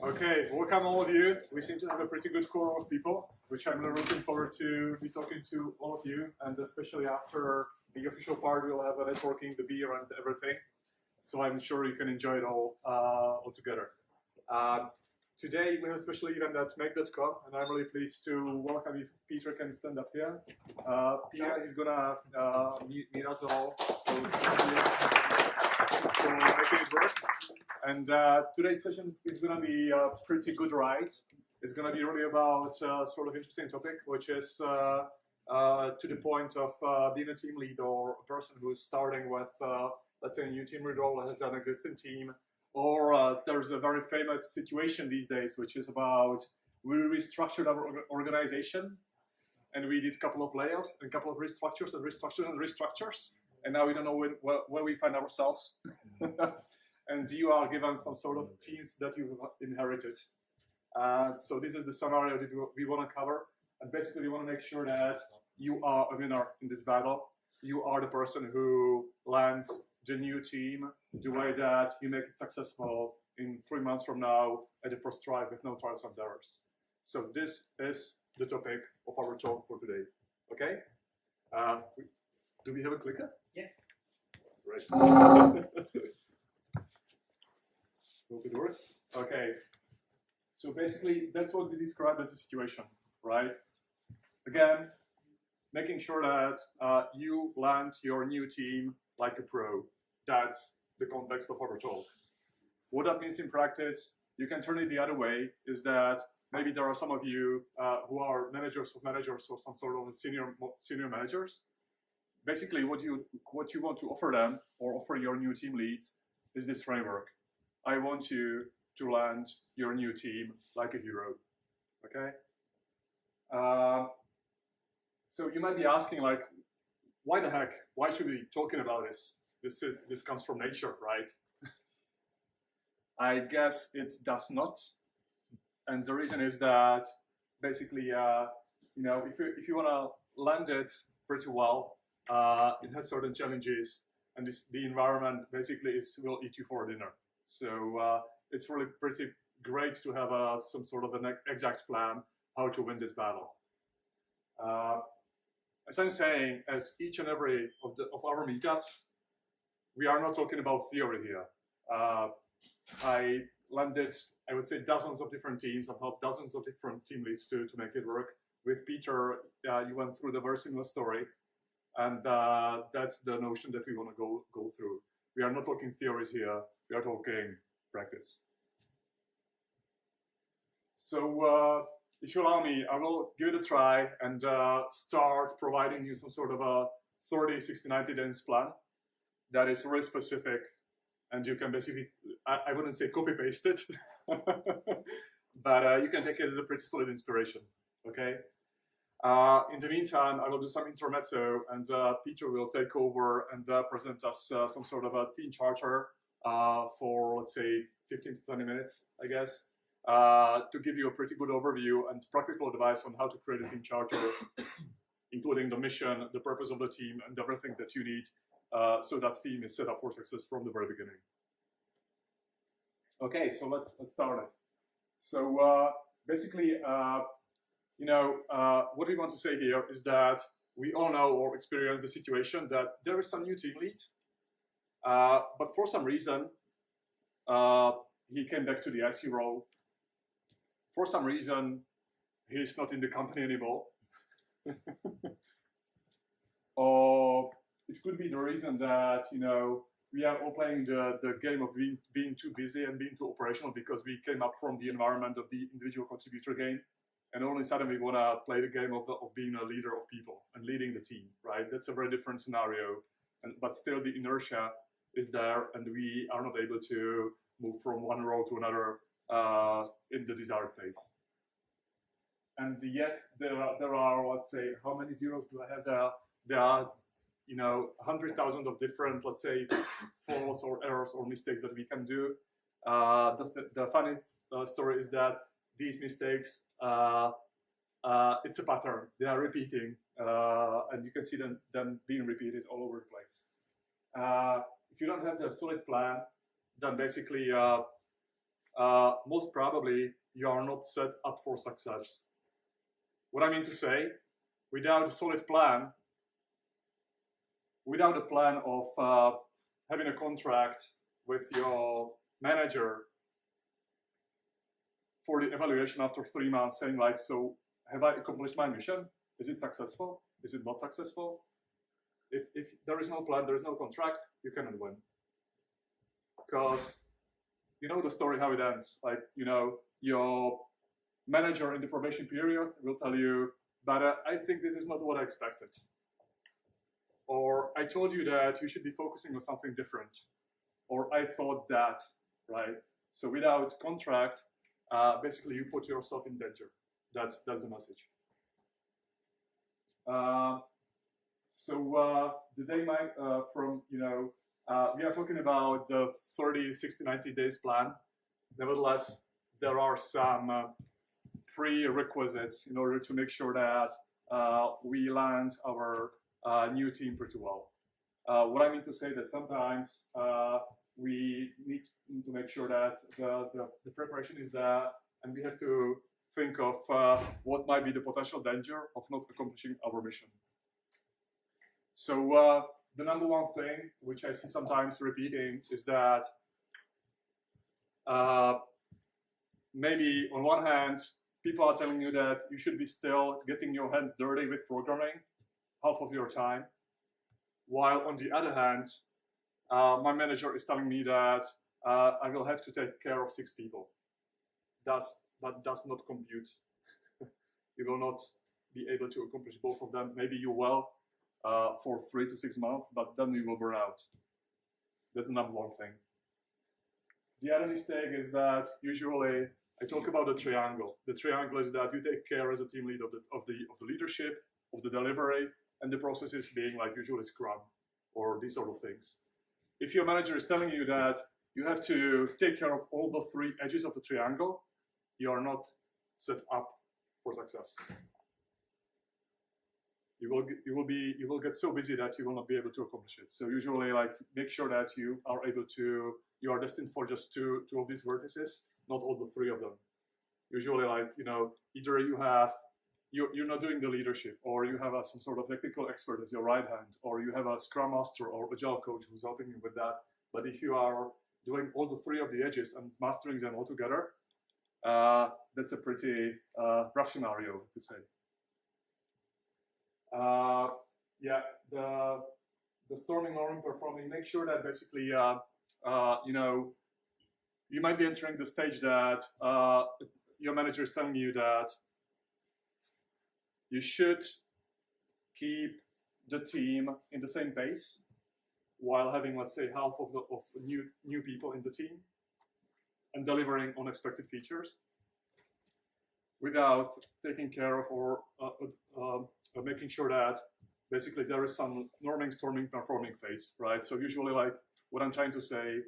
Okay, welcome all of you. We seem to have a pretty good core of people, which I'm really looking forward to be talking to all of you, and especially after the official part, we'll have a networking, the beer, and everything. So I'm sure you can enjoy it all together. Today we have a special event at make.com, and I'm really pleased to welcome you. Petr can stand up here. Petr is gonna meet us all. So for making it work. And today's session is going to be a pretty good ride. It's going to be really about sort of interesting topic, which is to the point of being a team lead or a person who's starting with, let's say, a new team lead role has an existing team. Or there's a very famous situation these days, which is about we restructured our organization, and we did a couple of layoffs and a couple of restructures and restructures and restructures, and now we don't know where we find ourselves. And you are given some sort of teams that you've inherited. So this is the scenario that we want to cover. And basically, we want to make sure that you are a winner in this battle. You are the person who lands the new team the way that you make it successful in 3 months from now at the first try with no trials and errors. So this is the topic of our talk for today. Okay? Do we have a clicker? Yeah. Right. Hope it works. Okay. So basically, that's what we describe as a situation, right? Again, making sure that you land your new team like a pro. That's the context of our talk. What that means in practice, you can turn it the other way, is that maybe there are some of you who are managers of managers or some sort of senior managers. Basically, what you want to offer them or offer your new team leads is this framework. I want you to land your new team like a hero, okay? So you might be asking, like, why the heck? Why should we be talking about this? This comes from nature, right? I guess it does not, and the reason is that basically, if you want to land it pretty well, it has certain challenges, and the environment basically will eat you for dinner. So it's really pretty great to have some sort of an exact plan how to win this battle. As I'm saying, at each and every of our meetups, we are not talking about theory here. I landed, I would say, dozens of different teams. I've helped dozens of different team leads to make it work. With Petr, you went through the very similar story, and that's the notion that we want to go through. We are not talking theories here. We are talking practice. So if you allow me, I will give it a try and start providing you some sort of a 30, 60, 90 days plan that is really specific, and you can basically, I wouldn't say copy paste it, but you can take it as a pretty solid inspiration, okay? In the meantime, I will do some intermezzo, and Petr will take over and present us some sort of a team charter for, let's say, 15 to 20 minutes, I guess, to give you a pretty good overview and practical advice on how to create a team charter, including the mission, the purpose of the team, and everything that you need so that team is set up for success from the very beginning. Okay, so let's start it. So basically, what we want to say here is that we all know or experience the situation that there is some new team lead, but for some reason, he came back to the IC role. For some reason, he's not in the company anymore. Or it could be the reason that, we are all playing the game of being too busy and being too operational because we came up from the environment of the individual contributor game. And all of a sudden we want to play the game of being a leader of people and leading the team, right? That's a very different scenario. But still the inertia is there, and we are not able to move from one role to another in the desired pace. And yet there are, let's say, how many zeros do I have there? There are, 100,000 of different, let's say, faults or errors or mistakes that we can do. The funny story is that these mistakes, it's a pattern. They are repeating, and you can see them being repeated all over the place. If you don't have the solid plan, then basically most probably you are not set up for success. What I mean to say, without a solid plan, without a plan of having a contract with your manager for the evaluation after 3 months, saying like, so have I accomplished my mission? Is it successful? Is it not successful? If there is no plan, there is no contract, you cannot win. Because you know the story how it ends. Like, you know, your manager in the probation period will tell you, but I think this is not what I expected. Or I told you that you should be focusing on something different. Or I thought that, right? So without contract, basically you put yourself in danger. That's the message. Today, from, you know, we are talking about the 30, 60, 90 days plan. Nevertheless, there are some prerequisites in order to make sure that we land our new team pretty well. What I mean to say that sometimes we need to make sure that the preparation is there, and we have to think of what might be the potential danger of not accomplishing our mission. So the number one thing which I see sometimes repeating is that maybe on one hand, people are telling you that you should be still getting your hands dirty with programming half of your time, while on the other hand, my manager is telling me that I will have to take care of 6 people. That does not compute. You will not be able to accomplish both of them. Maybe you will for 3 to 6 months, but then you will burn out. That's the number one thing. The other mistake is that usually I talk about the triangle. The triangle is that you take care as a team lead of the leadership, of the delivery, and the processes being like usually Scrum or these sort of things. If your manager is telling you that you have to take care of all the 3 edges of the triangle, you are not set up for success. You will get so busy that you will not be able to accomplish it. So usually, like, make sure that you are destined for just two of these vertices, not all the 3 of them. Usually, like, you know, either you're not doing the leadership, or you have some sort of technical expert as your right hand, or you have a Scrum Master or Agile coach who's helping you with that. But if you are doing all the 3 of the edges and mastering them all together, that's a pretty rough scenario to say. The storming, norming, performing. Make sure that basically, you know, you might be entering the stage that your manager is telling you that you should keep the team in the same pace while having, let's say, half of new people in the team and delivering unexpected features without taking care of or making sure that basically there is some norming, storming, performing phase, right? So usually, like, what I'm trying to say,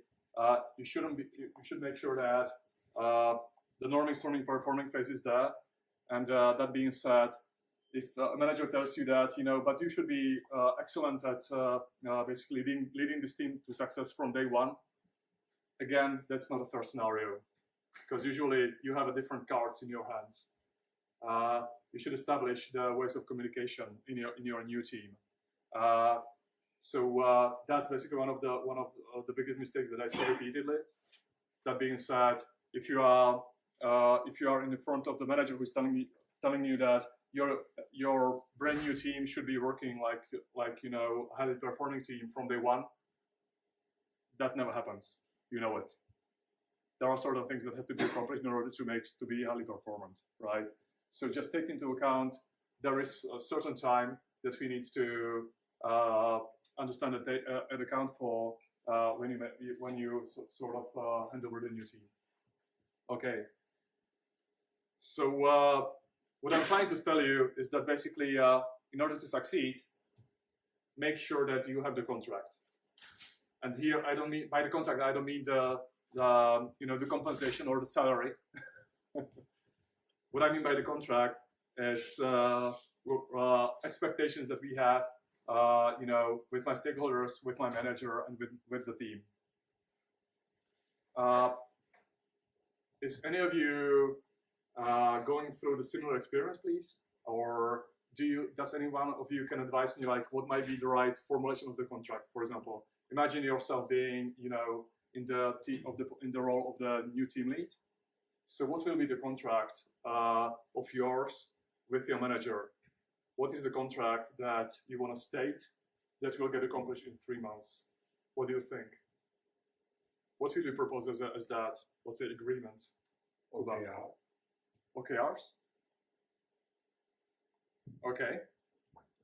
you should make sure that the norming, storming, performing phase is there. And that being said, if a manager tells you that, you know, but you should be excellent at basically leading this team to success from day one, again, that's not a fair scenario, because usually you have a different cards in your hands. You should establish the ways of communication in your new team. So that's basically one of the biggest mistakes that I see repeatedly. That being said, if you are in the front of the manager who's telling you that your brand new team should be working like you know, a highly performing team from day one, that never happens. You know it. There are certain things that have to be accomplished in order to be highly performant, right? So just take into account there is a certain time that we need to understand and account for when you sort of hand over the new team. Okay. So what I'm trying to tell you is that basically, in order to succeed, make sure that you have the contract. And here, I don't mean by the contract, I don't mean the compensation or the salary. What I mean by the contract is expectations that we have, you know, with my stakeholders, with my manager, and with the team. is any of you going through the similar experience, please? Or does any one of you can advise me like what might be the right formulation of the contract? For example, imagine yourself being, in the in the role of the new team lead. So what will be the contract of yours with your manager? What is the contract that you want to state that will get accomplished in 3 months? What do you think? What will you propose as that, let's say, agreement? OKRs? Okay.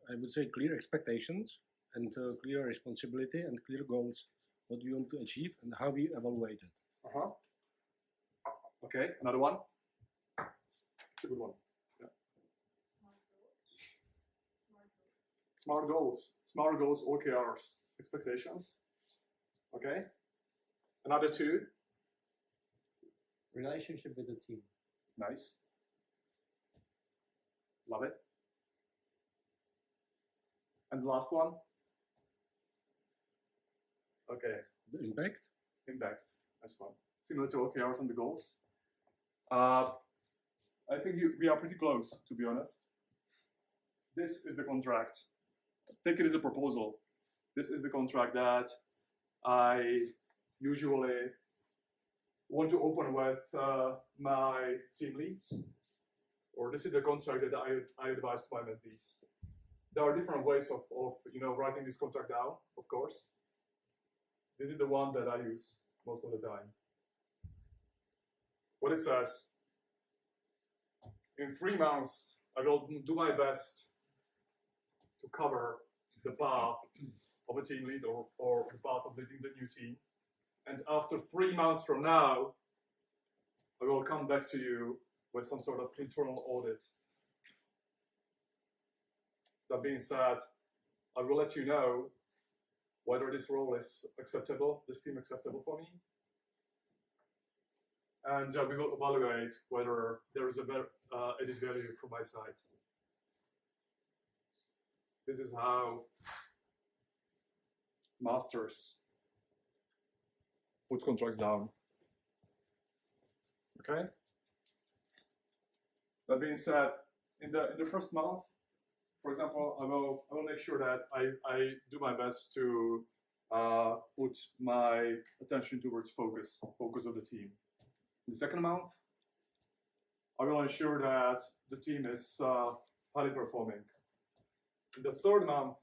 I would say clear expectations and clear responsibility and clear goals, what we want to achieve and how we evaluate it. Uh-huh. Okay, another one? It's a good one. Yeah. Smart goals, OKRs, expectations. Okay. Another 2. Relationship with the team. Nice. Love it. And the last one? Okay. The impact? Impact, that's one. Similar to OKRs and the goals. I think we are pretty close, to be honest. This is the contract. Take it as a proposal. This is the contract that I usually want to open with my team leads, or this is the contract that I advise to my mentees. There are different ways of writing this contract down, of course. This is the one that I use most of the time. What it says, in 3 months, I will do my best to cover the path of a team lead or the path of leading the new team. And after 3 months from now, I will come back to you with some sort of internal audit. That being said, I will let you know whether this role is acceptable, this team acceptable for me. And we will evaluate whether there is added value from my side. This is how masters put contracts down. Okay. That being said, in the first month, for example, I will make sure that I do my best to put my attention towards focus of the team. In the second month, I will ensure that the team is highly performing. In the third month,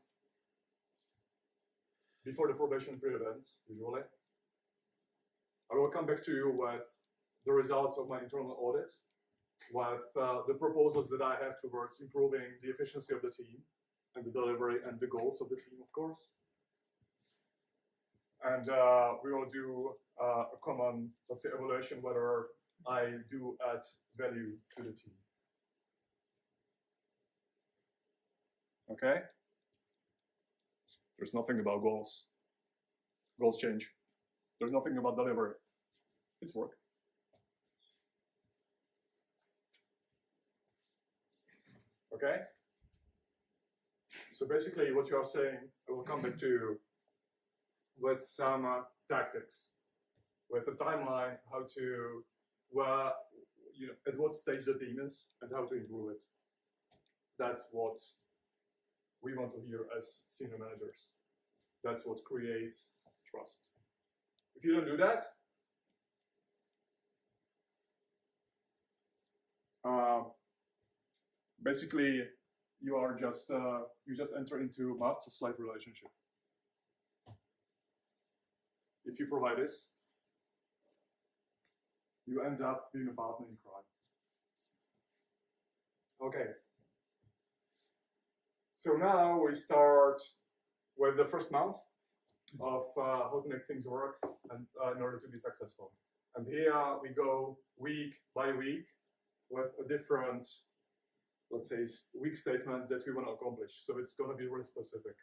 before the probation period ends, usually, I will come back to you with the results of my internal audit, with the proposals that I have towards improving the efficiency of the team and the delivery and the goals of the team, of course. And we will do a common, let's say, evaluation whether I do add value to the team. Okay? There's nothing about goals. Goals change. There's nothing about delivery. It's work. Okay? So basically what you are saying, I will come back to you with some tactics, with a timeline, how to, at what stage the team is and how to improve it. That's what we want to hear as senior managers. That's what creates trust. If you don't do that, basically you are just you just enter into a master-slave relationship. If you provide this, you end up being a partner in crime. Okay. So now we start with the first month of how to make things work and in order to be successful. And here we go week by week with a different, let's say, week statement that we want to accomplish. So it's going to be really specific.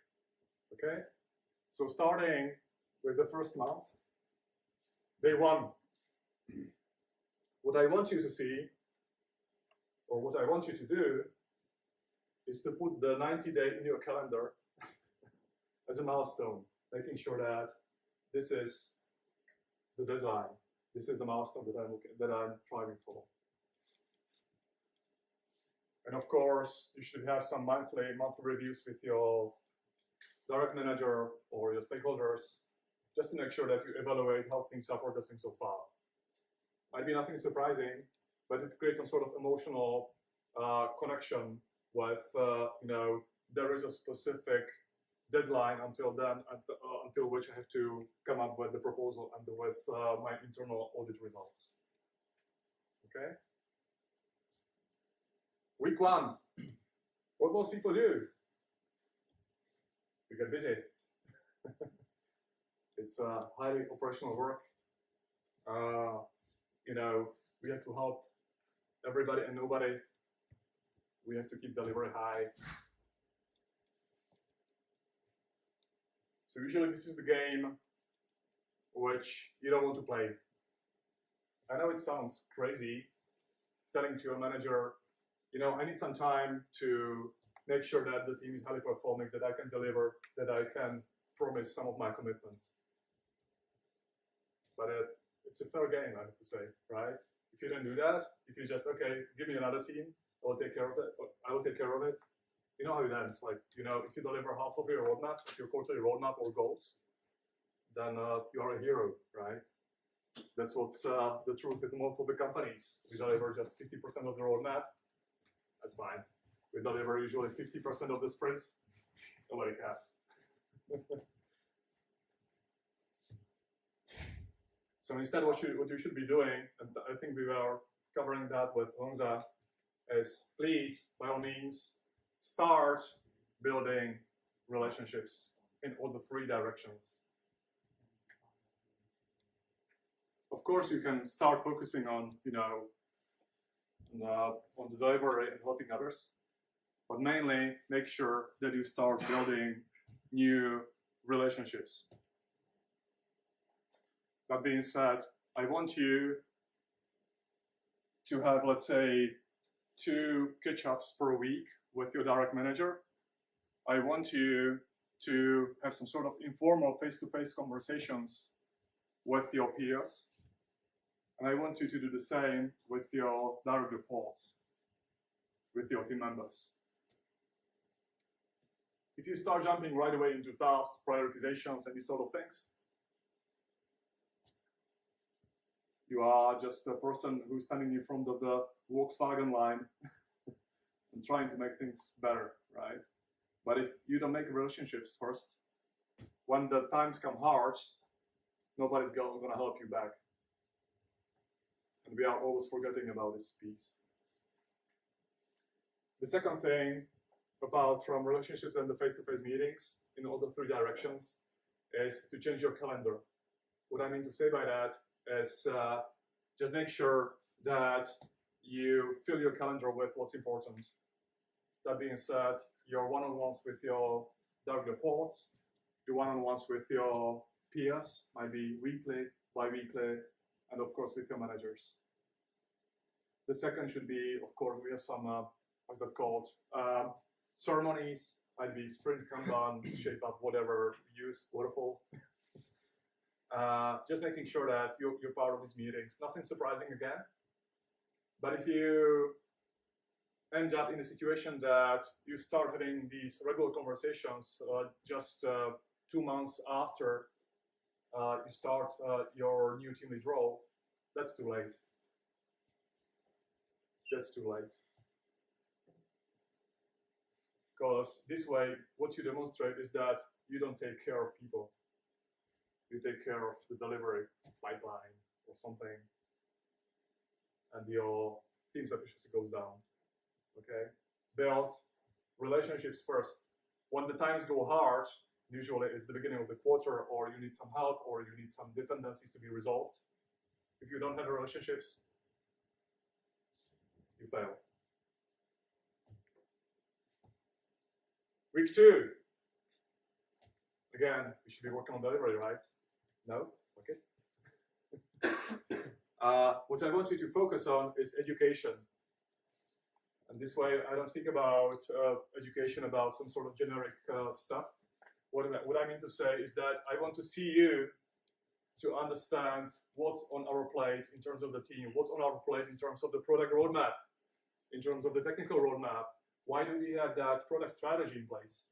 Okay? So starting with the first month, day 1. What I want you to see, or what I want you to do, is to put the 90-day in your calendar as a milestone, making sure that this is the deadline. This is the milestone that I'm striving for. And of course, you should have some monthly reviews with your direct manager or your stakeholders, just to make sure that you evaluate how things are progressing so far. Might be nothing surprising, but it creates some sort of emotional connection with, there is a specific deadline until then, until which I have to come up with the proposal and with my internal audit results. Okay? Week 1. What most people do? We get busy. It's highly operational work. We have to help everybody and nobody. We have to keep delivery high. So usually this is the game which you don't want to play. I know it sounds crazy telling to your manager, I need some time to make sure that the team is highly performing, that I can deliver, that I can promise some of my commitments. But it's a fair game, I have to say, right? If you don't do that, if you just, okay, give me another team, I'll take care of it, I will take care of it. You know how it ends, like, if you deliver half of your roadmap, your quarterly roadmap or goals, then you are a hero, right? That's what's the truth with most of the companies. We deliver just 50% of the roadmap. That's fine. We deliver usually 50% of the sprints. Nobody cares. So instead, what you should be doing, and I think we were covering that with Honza, is please, by all means, start building relationships in all the 3 directions. Of course, you can start focusing on, on the delivery and helping others, but mainly make sure that you start building new relationships. That being said, I want you to have, let's say, 2 catch-ups per week with your direct manager. I want you to have some sort of informal face-to-face conversations with your peers. And I want you to do the same with your direct reports, with your team members. If you start jumping right away into tasks, prioritizations, and these sort of things, you are just a person who's standing in front of the Volkswagen line and trying to make things better, right? But if you don't make relationships first, when the times come hard, nobody's going to help you back. And we are always forgetting about this piece. The second thing about from relationships and the face-to-face meetings in all the 3 directions is to change your calendar. What I mean to say by that is just make sure that you fill your calendar with what's important. That being said, your one-on-ones with your direct reports, your one-on-ones with your peers might be weekly, bi-weekly, and of course with your managers. The second should be, of course, we have some, what's that called? Ceremonies, might be sprint, Kanban, shape up, whatever you use, waterfall. Just making sure that you're part of these meetings. Nothing surprising again. But if you end up in a situation that you start having these regular conversations just 2 months after you start your new team lead role, that's too late. That's too late. Because this way, what you demonstrate is that you don't take care of people. You take care of the delivery pipeline or something, and your team's efficiency goes down. Okay? Build relationships first. When the times go hard, usually it's the beginning of the quarter, or you need some help, or you need some dependencies to be resolved. If you don't have relationships, you fail. Week 2. Again, we should be working on delivery, right? No? Okay. What I want you to focus on is education. And this way, I don't speak about education about some sort of generic stuff. What I mean to say is that I want to see you to understand what's on our plate in terms of the team, what's on our plate in terms of the product roadmap, in terms of the technical roadmap. Why do we have that product strategy in place?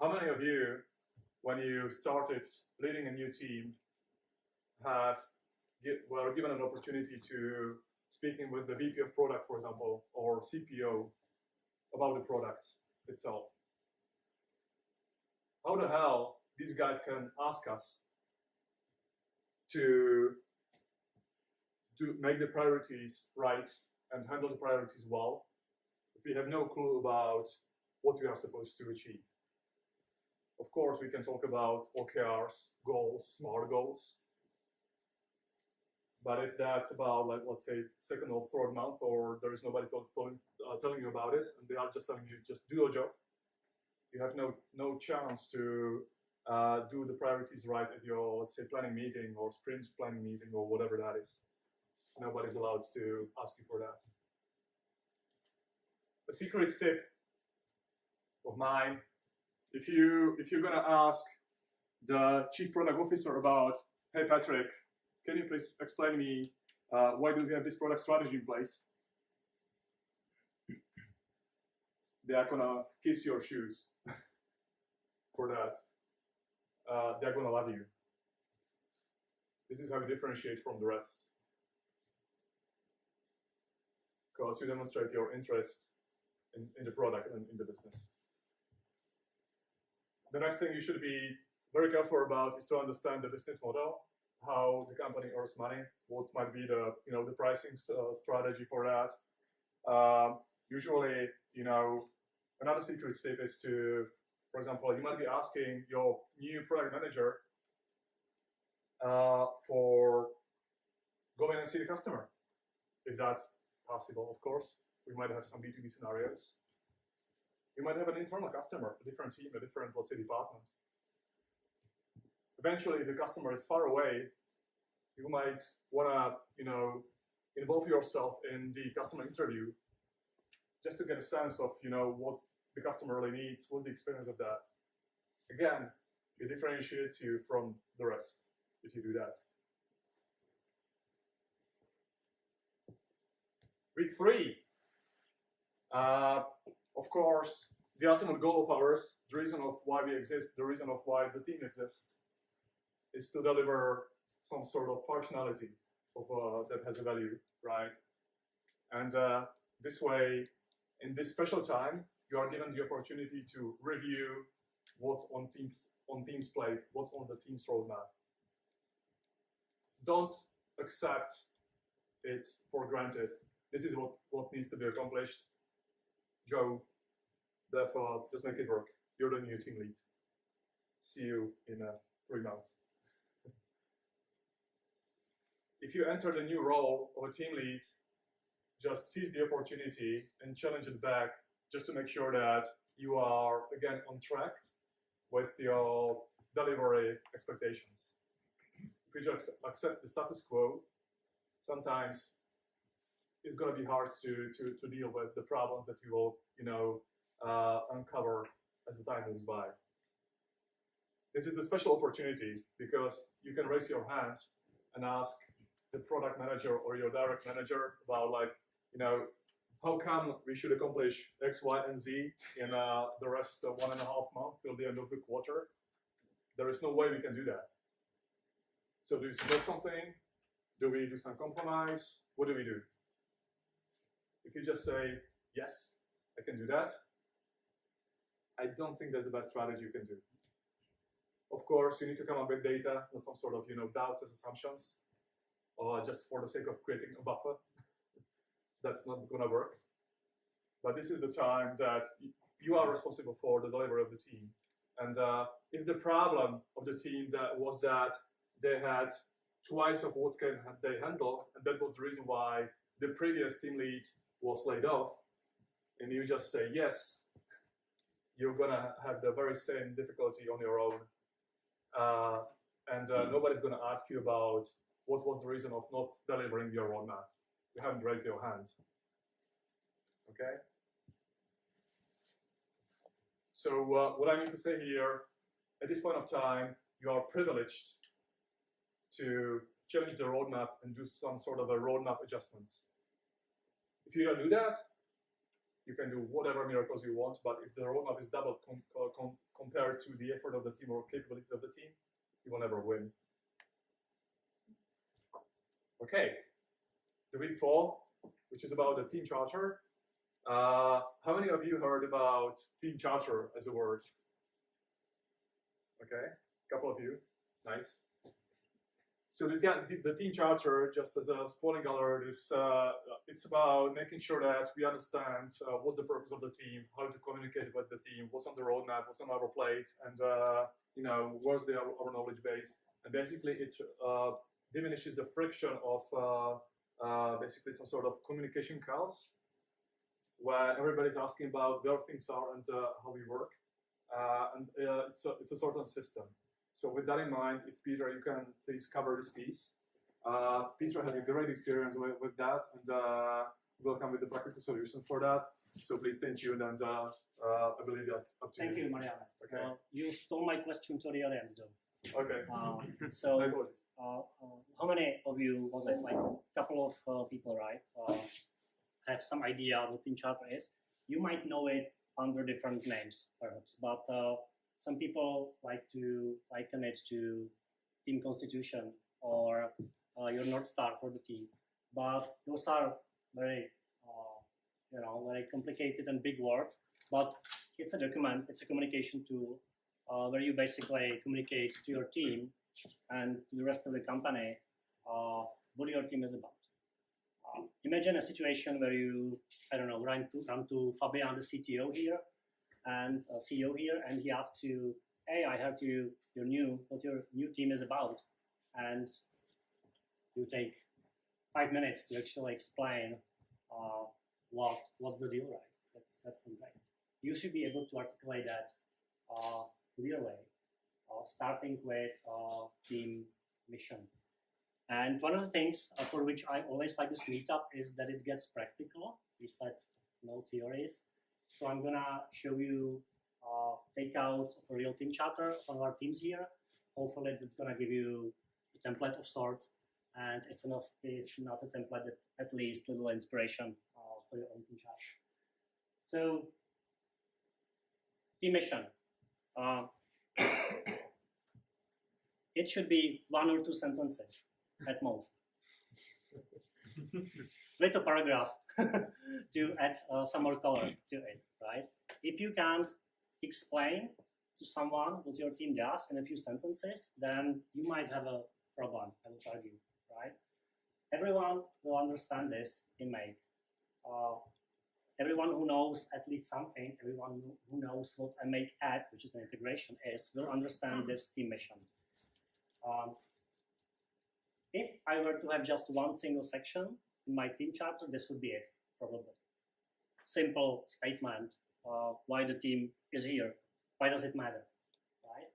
How many of you, when you started leading a new team, were given an opportunity to speaking with the VP of product, for example, or CPO about the product itself? How the hell these guys can ask us to make the priorities right and handle the priorities well if we have no clue about what we are supposed to achieve? Of course, we can talk about OKRs, goals, SMART goals. But if that's about, like, let's say, second or third month, or there is nobody telling you about it, and they are just telling you, just do your job, you have no chance to do the priorities right at your, let's say, planning meeting or sprint planning meeting or whatever that is. Nobody's allowed to ask you for that. A secret tip of mine: if you're gonna ask the chief product officer about, hey Patrick, can you please explain me why do we have this product strategy in place? They are gonna kiss your shoes for that. They're gonna love you. This is how you differentiate from the rest, because you demonstrate your interest in the product and in the business. The next thing you should be very careful about is to understand the business model, how the company earns money, what might be the the pricing strategy for that. Usually, another secret tip is to, for example, you might be asking your new product manager for going and see the customer, if that's possible. Of course, we might have some B2B scenarios. You might have an internal customer, a different team, a different, let's say, department. Eventually, if the customer is far away, you might want to, involve yourself in the customer interview, just to get a sense of, what the customer really needs, what's the experience of that. Again, it differentiates you from the rest if you do that. Week 3. Of course, the ultimate goal of ours, the reason of why we exist, the reason of why the team exists, is to deliver some sort of functionality of, that has a value, right? And this way, in this special time, you are given the opportunity to review what's on team's plate, what's on the team's roadmap. Don't accept it for granted. This is what needs to be accomplished. Joe, therefore, just make it work. You're the new team lead. See you in 3 months. If you enter the new role of a team lead, just seize the opportunity and challenge it back, just to make sure that you are, again, on track with your delivery expectations. If you just accept the status quo, sometimes it's going to be hard to deal with the problems that you will, uncover as the time moves by. This is the special opportunity because you can raise your hand and ask the product manager or your direct manager about, how come we should accomplish X, Y, and Z in the rest of 1.5 months till the end of the quarter. There is no way we can do that. So do we split something? Do we do some compromise? What do we do? If you just say, yes, I can do that, I don't think that's the best strategy you can do. Of course, you need to come up with data, not some sort of doubts as assumptions, or just for the sake of creating a buffer. That's not going to work. But this is the time that you are responsible for the delivery of the team. And if the problem of the team was that they had twice of what can they handle, and that was the reason why the previous team lead was laid off, and you just say yes, you're gonna have the very same difficulty on your own, and nobody's gonna ask you about what was the reason of not delivering your roadmap. You haven't raised your hand. Okay. So what I need to say here, at this point of time, you are privileged to change the roadmap and do some sort of a roadmap adjustments. If you don't do that, you can do whatever miracles you want, but if the roadmap is doubled compared to the effort of the team or capability of the team, you will never win. Okay, the week 4, which is about the team charter. How many of you heard about team charter as a word? Okay, a couple of you, nice. So the team charter, just as a spoiling alert, is it's about making sure that we understand what's the purpose of the team, how to communicate with the team, what's on the roadmap, what's on our plate, and you know, where's our knowledge base. And basically, it diminishes the friction of basically some sort of communication chaos, where everybody's asking about where things are and how we work, and it's a sort of system. So with that in mind, if Petr, you can please cover this piece. Petr has a great experience with that, and will come with a practical solution for that. So please stay tuned, and I believe that's up to you. Thank you, Mariana. Okay. You stole my question to the audience, though. Okay. So, My apologies. how many of you, was it like a couple of people, right, have some idea what team charter is? You might know it under different names, perhaps, but some people like to liken it to team constitution or your North Star for the team. But those are very, very complicated and big words. But it's a document, it's a communication tool where you basically communicate to your team and to the rest of the company what your team is about. Imagine a situation where you, I don't know, run to Fabian, the CTO here, and CEO here, and he asks you, "Hey, I heard what your new team is about," and you take 5 minutes to actually explain what's the deal, right? That's not right. You should be able to articulate that clearly, starting with team mission. And one of the things for which I always like this meetup is that it gets practical. We said no theories. So I'm gonna show you takeouts of a real team charter of our teams here. Hopefully it's gonna give you a template of sorts, and if not a template, at least a little inspiration for your own team charter. So, team mission. It should be 1 or 2 sentences at most, with a paragraph to add some more color to it, right? If you can't explain to someone what your team does in a few sentences, then you might have a problem, I would argue, right? Everyone will understand this in Make. Everyone who knows at least something, everyone who knows what a Make app, which is an integration, is, will understand this team mission. If I were to have just one single section in my team charter, this would be it, probably. Simple statement, why the team is here, why does it matter, right?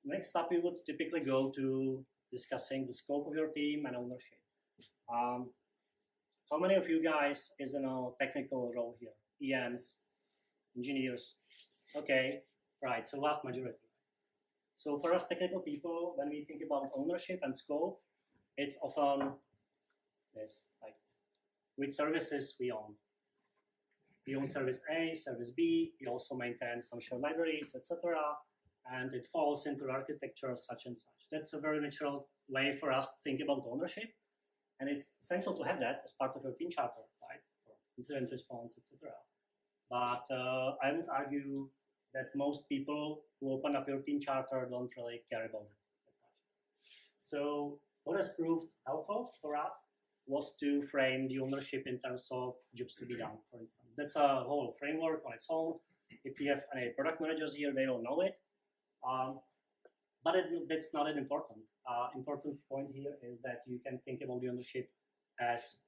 Next up, we would typically go to discussing the scope of your team and ownership. How many of you guys is in a technical role here? EMs, engineers? Okay, right, so vast majority. So for us technical people, when we think about ownership and scope, it's often this, like, which services we own. We own service A, service B, we also maintain some shared libraries, etc. And it falls into architecture such and such. That's a very natural way for us to think about ownership. And it's essential to have that as part of your team charter, right? For incident response, etc. But I would argue that most people who open up your team charter don't really care about it that much. So what has proved helpful for us was to frame the ownership in terms of jobs to be done, for instance. That's a whole framework on its own. If you have any product managers here, they all know it. But that's not an important. Important point here is that you can think about the ownership as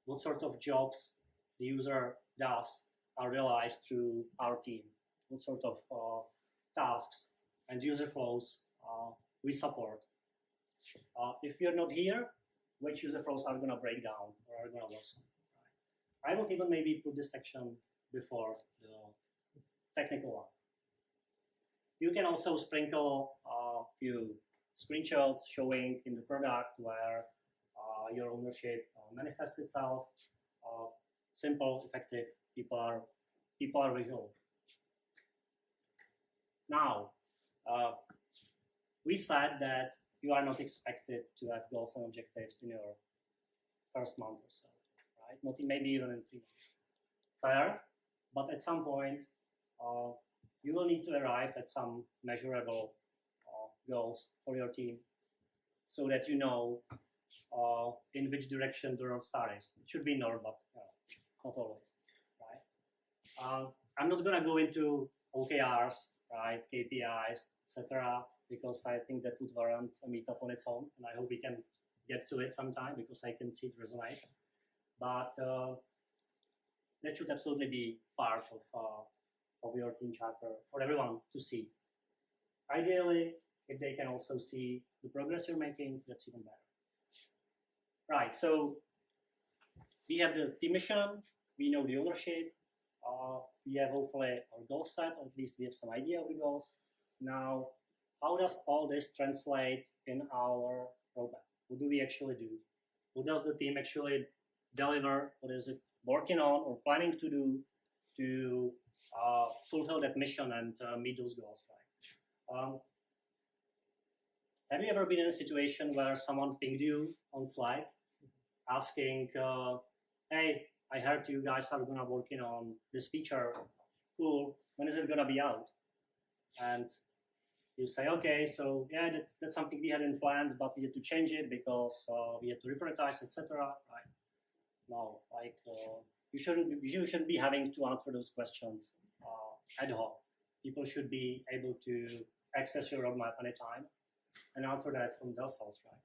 what sort of jobs the user does are realized through our team. What sort of tasks and user flows we support. If you're not here, which user flows are going to break down or are going to worsen. Right? I would even maybe put this section before the technical one. You can also sprinkle a few screenshots showing in the product where your ownership manifests itself. Simple, effective. People are visual. Now, we said that you are not expected to have goals and objectives in your first month or so, right? Not maybe even in 3 months. Fair, but at some point, you will need to arrive at some measurable goals for your team, so that you know in which direction the North Star is. It should be north, but not always, right? I'm not gonna go into OKRs, right, KPIs, etc., because I think that would warrant a meetup on its own, and I hope we can get to it sometime because I can see it resonate. But that should absolutely be part of your team charter for everyone to see. Ideally, if they can also see the progress you're making, that's even better. Right, so we have the team mission, we know the ownership, we have hopefully our goal set, or at least we have some idea of the goals. Now, how does all this translate in our roadmap? What do we actually do? What does the team actually deliver? What is it working on or planning to do to fulfill that mission and meet those goals, right? Have you ever been in a situation where someone pinged you on Slack asking, hey, I heard you guys are gonna working on this feature, cool, when is it gonna be out? And you say, okay, so yeah, that's something we had in plans, but we had to change it because we had to reprioritize, etc. Right? No, like you shouldn't be having to answer those questions ad hoc. People should be able to access your roadmap anytime and answer that from themselves, right?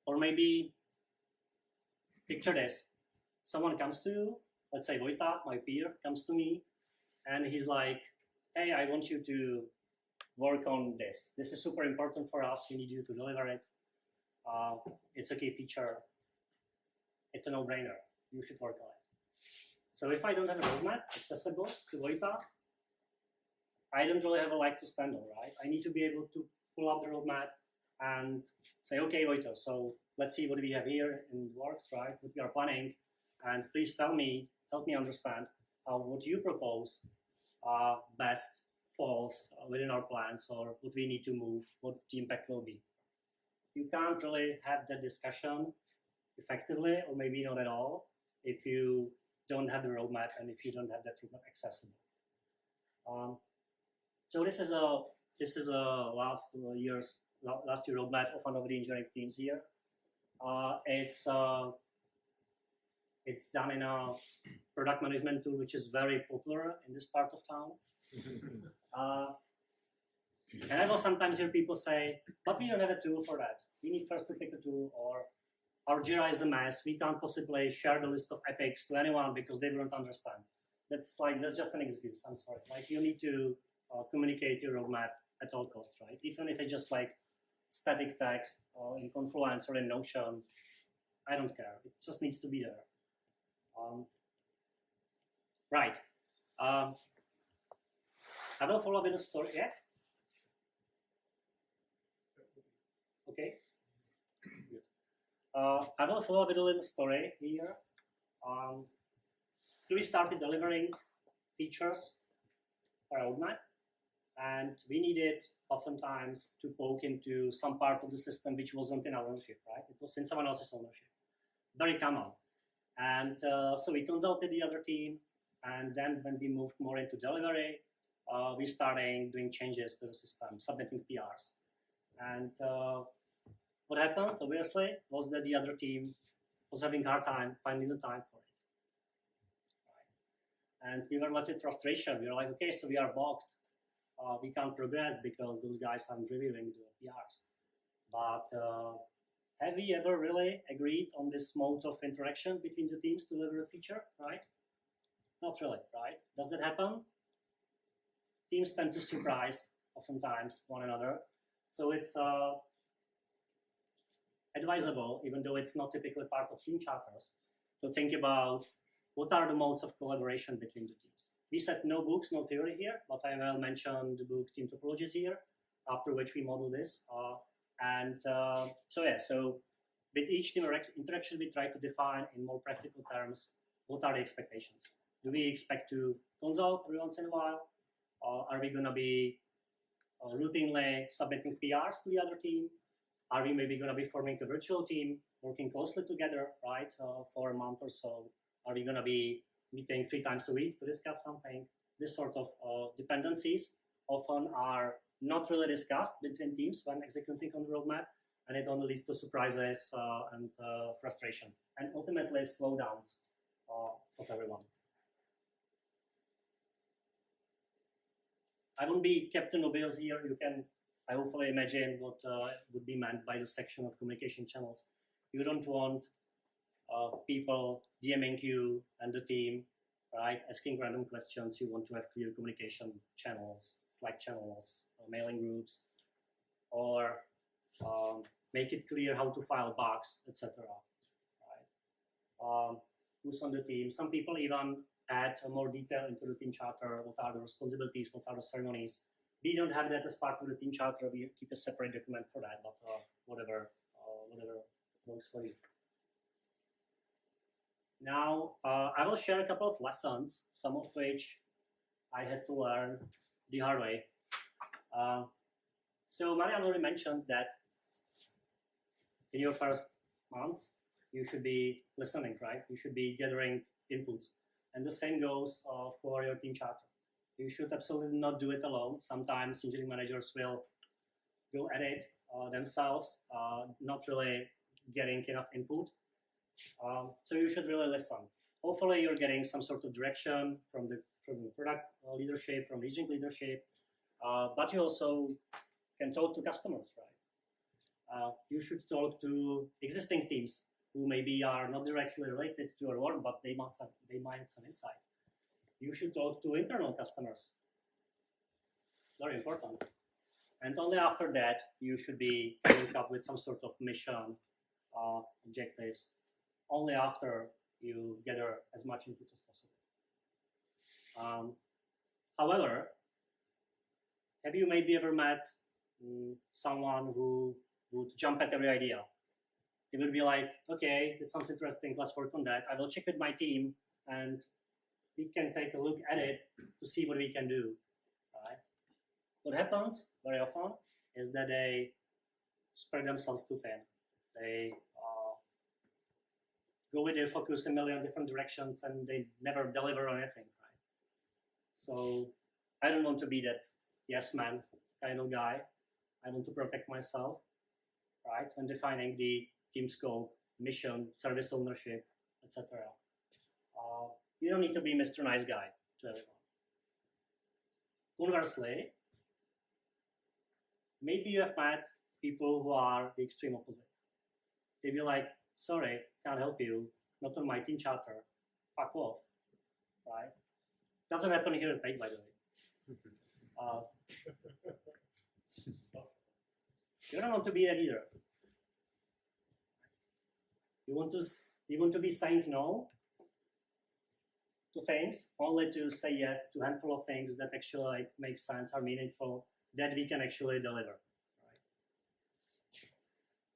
Or maybe picture this: someone comes to you, let's say Vojta, my peer, comes to me, and he's like, hey, I want you to work on this. This is super important for us. We need you to deliver it. It's a key feature. It's a no-brainer. You should work on it. So if I don't have a roadmap accessible to Vojta, I don't really have a leg to stand on, right? I need to be able to pull up the roadmap and say, okay, Vojta, so let's see what we have here in the works, right? What we are planning, and please tell me, help me understand what you propose best falls within our plans, or what we need to move, what the impact will be. You can't really have that discussion effectively, or maybe not at all, if you don't have the roadmap and if you don't have that roadmap accessible. So this is a last year roadmap of one of the engineering teams here. It's done in a product management tool, which is very popular in this part of town. And I will sometimes hear people say, but we don't have a tool for that. We need first to pick a tool, or our Jira is a mess. We can't possibly share the list of epics to anyone because they won't understand. That's just an excuse. I'm sorry. Like, you need to communicate your roadmap at all costs, right? Even if it's just like static text or in Confluence or in Notion, I don't care. It just needs to be there. Right. I will follow with a story. Yeah? Okay. I will follow with a little story here. We started delivering features for our roadmap, and we needed oftentimes to poke into some part of the system which wasn't in our ownership, right? It was in someone else's ownership. Very common. And so we consulted the other team, and then when we moved more into delivery, we started doing changes to the system, submitting PRs. And what happened, obviously, was that the other team was having a hard time finding the time for it. Right? And we were left with frustration. We were like, okay, so we are blocked. We can't progress because those guys aren't reviewing the PRs. But have we ever really agreed on this mode of interaction between the teams to deliver a feature, right? Not really, right? Does that happen? Teams tend to surprise, oftentimes, one another. So it's advisable, even though it's not typically part of team charters, to think about what are the modes of collaboration between the teams. we said no books, no theory here, but I will mention the book Team Topologies here, after which we model this. So with each team interaction, we try to define in more practical terms what are the expectations. Do we expect to consult every once in a while? Are we going to be routinely submitting PRs to the other team? Are we maybe going to be forming a virtual team, working closely together, right, for a month or so? Are we going to be meeting 3 times a week to discuss something? This sort of dependencies often are not really discussed between teams when executing on the roadmap, and it only leads to surprises and frustration, and ultimately slowdowns of everyone. I won't be Captain Obvious here. You can, I hopefully imagine what would be meant by the section of communication channels. You don't want people DMing you and the team, right, asking random questions. You want to have clear communication channels, Slack channels, mailing groups, or make it clear how to file bugs, etc. Right? Who's on the team? Some people even add more detail into the team charter. What are the responsibilities? What are the ceremonies? We don't have that as part of the team charter. We keep a separate document for that, but whatever works for you. Now, I will share a couple of lessons, some of which I had to learn the hard way. So Marian already mentioned that in your first months, you should be listening, right? You should be gathering inputs. And the same goes for your team charter. You should absolutely not do it alone. Sometimes engineering managers will go at it themselves, not really getting enough input. So you should really listen. Hopefully you're getting some sort of direction from the product leadership, from engineering leadership, but you also can talk to customers, right? You should talk to existing teams who maybe are not directly related to your work, but they might have some insight. You should talk to internal customers. Very important. And only after that, you should be coming up with some sort of mission, objectives. Only after you gather as much input as possible. However, have you maybe ever met someone who would jump at every idea? It would be like, okay, it sounds interesting, let's work on that. I will check with my team and we can take a look at it to see what we can do. Right? What happens very often is that they spread themselves too thin. They go with their focus in a million different directions and they never deliver on anything. Right? So I don't want to be that yes man kind of guy. I want to protect myself, right, when defining the team scope, mission, service ownership, etc. You don't need to be Mr. Nice Guy to everyone. Conversely, maybe you have met people who are the extreme opposite. They be like, sorry, can't help you, not on my team charter, fuck off, right? Doesn't happen here in Page, by the way. You don't want to be that either. You want to be saying no to things, only to say yes to a handful of things that actually make sense, are meaningful, that we can actually deliver. Right?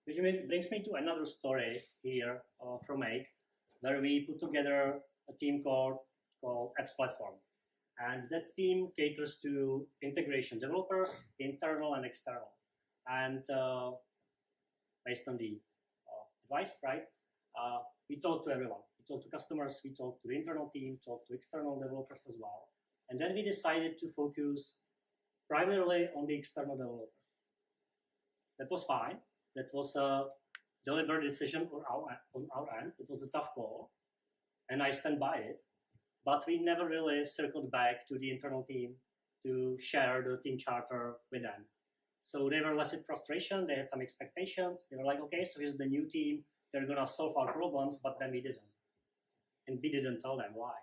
Which brings me to another story here from Make, where we put together a team called Apps Platform. And that team caters to integration developers, internal and external. And based on the advice, right? We talk to everyone. We talk to customers, we talk to the internal team, talk to external developers as well. And then we decided to focus primarily on the external developer. That was fine. That was a deliberate decision on our end. It was a tough call, and I stand by it. But we never really circled back to the internal team to share the team charter with them. So they were left with frustration. They had some expectations. They were like, okay, so here's the new team. They're going to solve our problems, but then we didn't. And we didn't tell them why.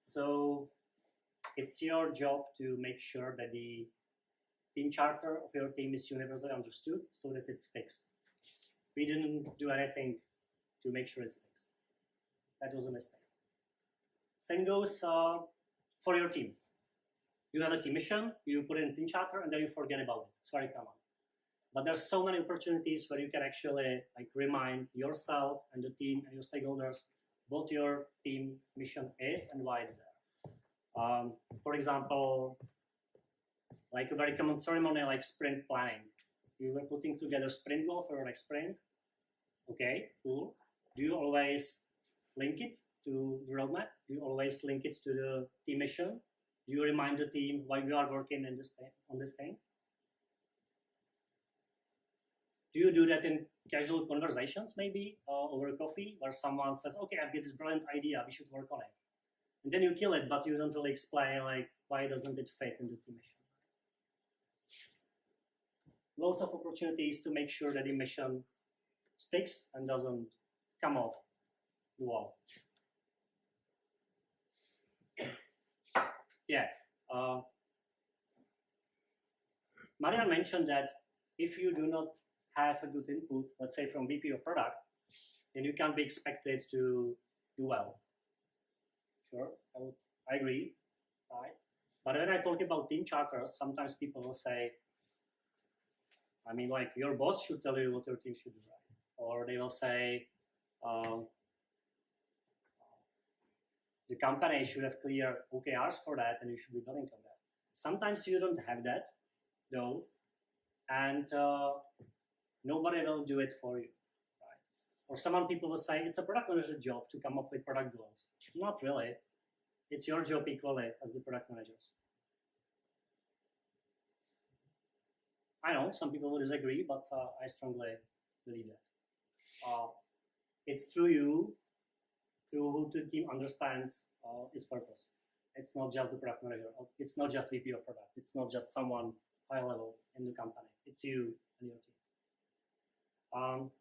So it's your job to make sure that the team charter of your team is universally understood so that it sticks. We didn't do anything to make sure it sticks. That was a mistake. Same goes for your team. You have a team mission, you put it in team charter, and then you forget about it. It's very common. But there's so many opportunities where you can actually like remind yourself and the team and your stakeholders what your team mission is and why it's there. For example, like a very common ceremony like sprint planning. You were putting together sprint goal for your next sprint. Okay, cool. Do you always link it to the roadmap? Do you always link it to the team mission? Do you remind the team why we are working in on this thing? Do you do that in casual conversations, maybe over coffee, where someone says, "Okay, I've got this brilliant idea. We should work on it," and then you kill it, but you don't really explain like why doesn't it fit in the team mission? Loads of opportunities to make sure that the mission sticks and doesn't come off the wall. Yeah. Marian mentioned that if you do not have a good input, let's say from VP of product, then you can't be expected to do well. Sure, I agree, right? But when I talk about team charters, sometimes people will say, I mean, like your boss should tell you what your team should do, right? Or they will say, the company should have clear OKRs for that, and you should be building on that. Sometimes you don't have that, though, and nobody will do it for you, right? Or some people will say it's a product manager's job to come up with product goals. Not really. It's your job equally as the product managers. I know some people will disagree, but I strongly believe that. It's through you, through who the team understands its purpose. It's not just the product manager. It's not just VP of product. It's not just someone high level in the company. It's you and your team.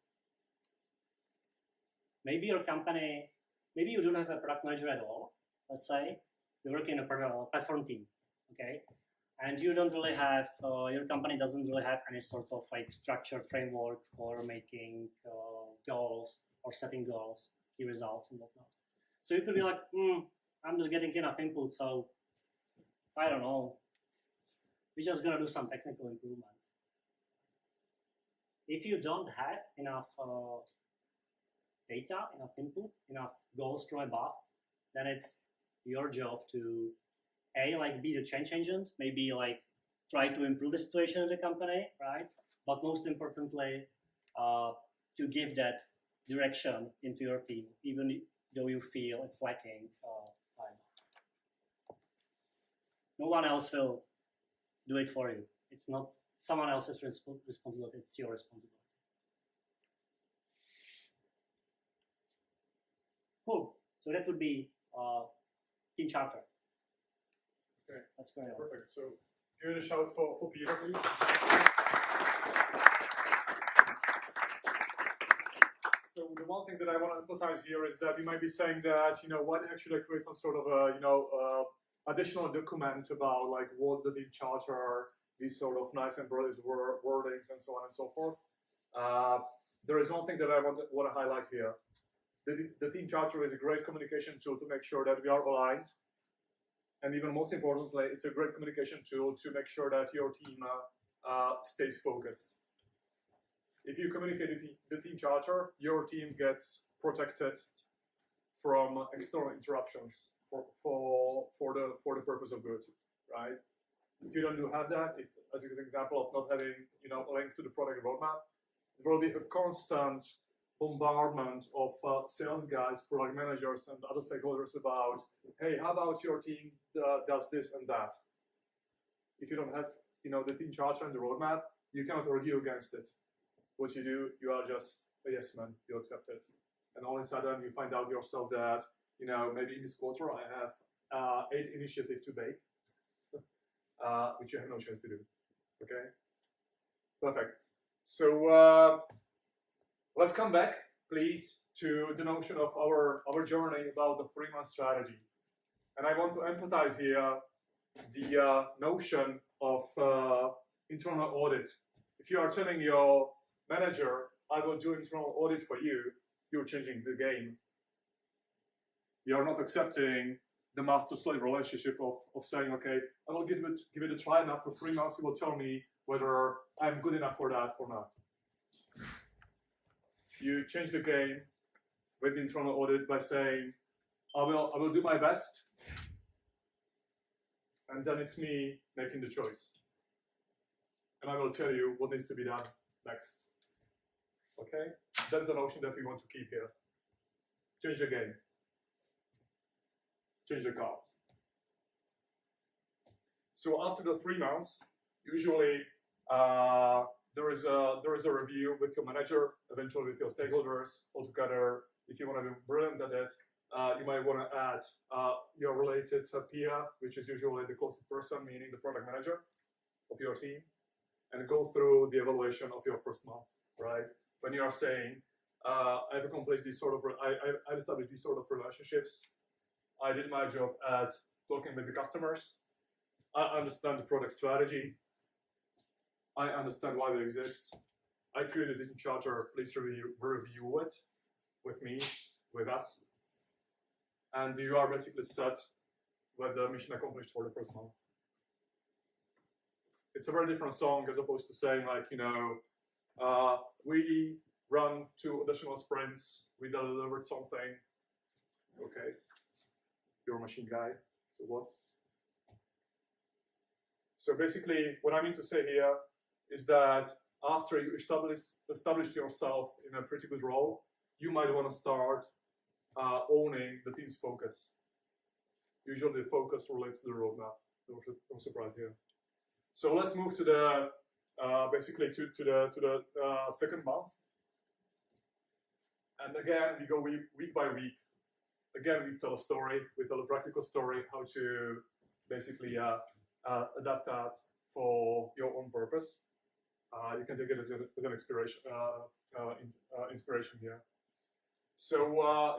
Maybe your company, maybe you don't have a product manager at all. Let's say you work in a platform team, okay? And you don't really have, your company doesn't really have any sort of like structured framework for making goals or setting goals, key results and whatnot. So you could be like, I'm just getting enough input, so I don't know. We're just gonna do some technical improvements. If you don't have enough data, enough input, enough goals from above, then it's your job to be the change agent, maybe like try to improve the situation in the company, right? But most importantly, to give that direction into your team, even though you feel it's lacking time. No one else will do it for you. It's not someone else's responsibility, it's your responsibility. Cool. So that would be team charter. Okay. That's great. Perfect. So give it a shout for Petr, please. So the one thing that I want to emphasize here is that you might be saying that, why actually create some sort of a, additional document about like what's the team charter, these sort of nice and broad wordings and so on and so forth. There is one thing that I want to highlight here. The team charter is a great communication tool to make sure that we are aligned. And even most importantly, it's a great communication tool to make sure that your team stays focused. If you communicate the team charter, your team gets protected from external interruptions for the purpose of good, right? If you don't have that, as an example of not having a link to the product roadmap, there will be a constant bombardment of sales guys, product managers, and other stakeholders about, hey, how about your team does this and that? If you don't have the team charter and the roadmap, you cannot argue against it. What you do, you are just a yes man, you accept it. And all of a sudden you find out yourself that, maybe in this quarter I have 8 initiatives to bake, which you have no chance to do, okay? Perfect. So let's come back, please, to the notion of our journey about the 3-month strategy. And I want to emphasize here the notion of internal audit. If you are telling your manager, I will do internal audit for you, you're changing the game. You're not accepting the master-slave relationship of saying, okay, I will give it a try, and after 3 months you will tell me whether I'm good enough for that or not. You change the game with the internal audit by saying, I will do my best, and then it's me making the choice. And I will tell you what needs to be done next. Okay? That's the notion that we want to keep here. Change the game. Change the cards. So after the 3 months, usually there is a review with your manager, eventually with your stakeholders altogether. If you want to be brilliant at it, you might want to add your related peer, which is usually the closest person, meaning the product manager of your team, and go through the evaluation of your first month, right? When you are saying, I've accomplished these sort of, I've established these sort of relationships. I did my job at talking with the customers. I understand the product strategy. I understand why they exist. I created a charter. Please review it with me, with us. And you are basically set with the mission accomplished for the first month. It's a very different song as opposed to saying like, we run 2 additional sprints, we delivered something. Okay, you're a machine guy, so what? So basically, what I mean to say here is that after you established yourself in a pretty good role, you might want to start owning the team's focus. Usually the focus relates to the roadmap. No surprise here. So let's move to the basically to the second month. And again, we go week by week. Again, we tell a story. We tell a practical story how to basically adapt that for your own purpose. You can take it as an inspiration here. So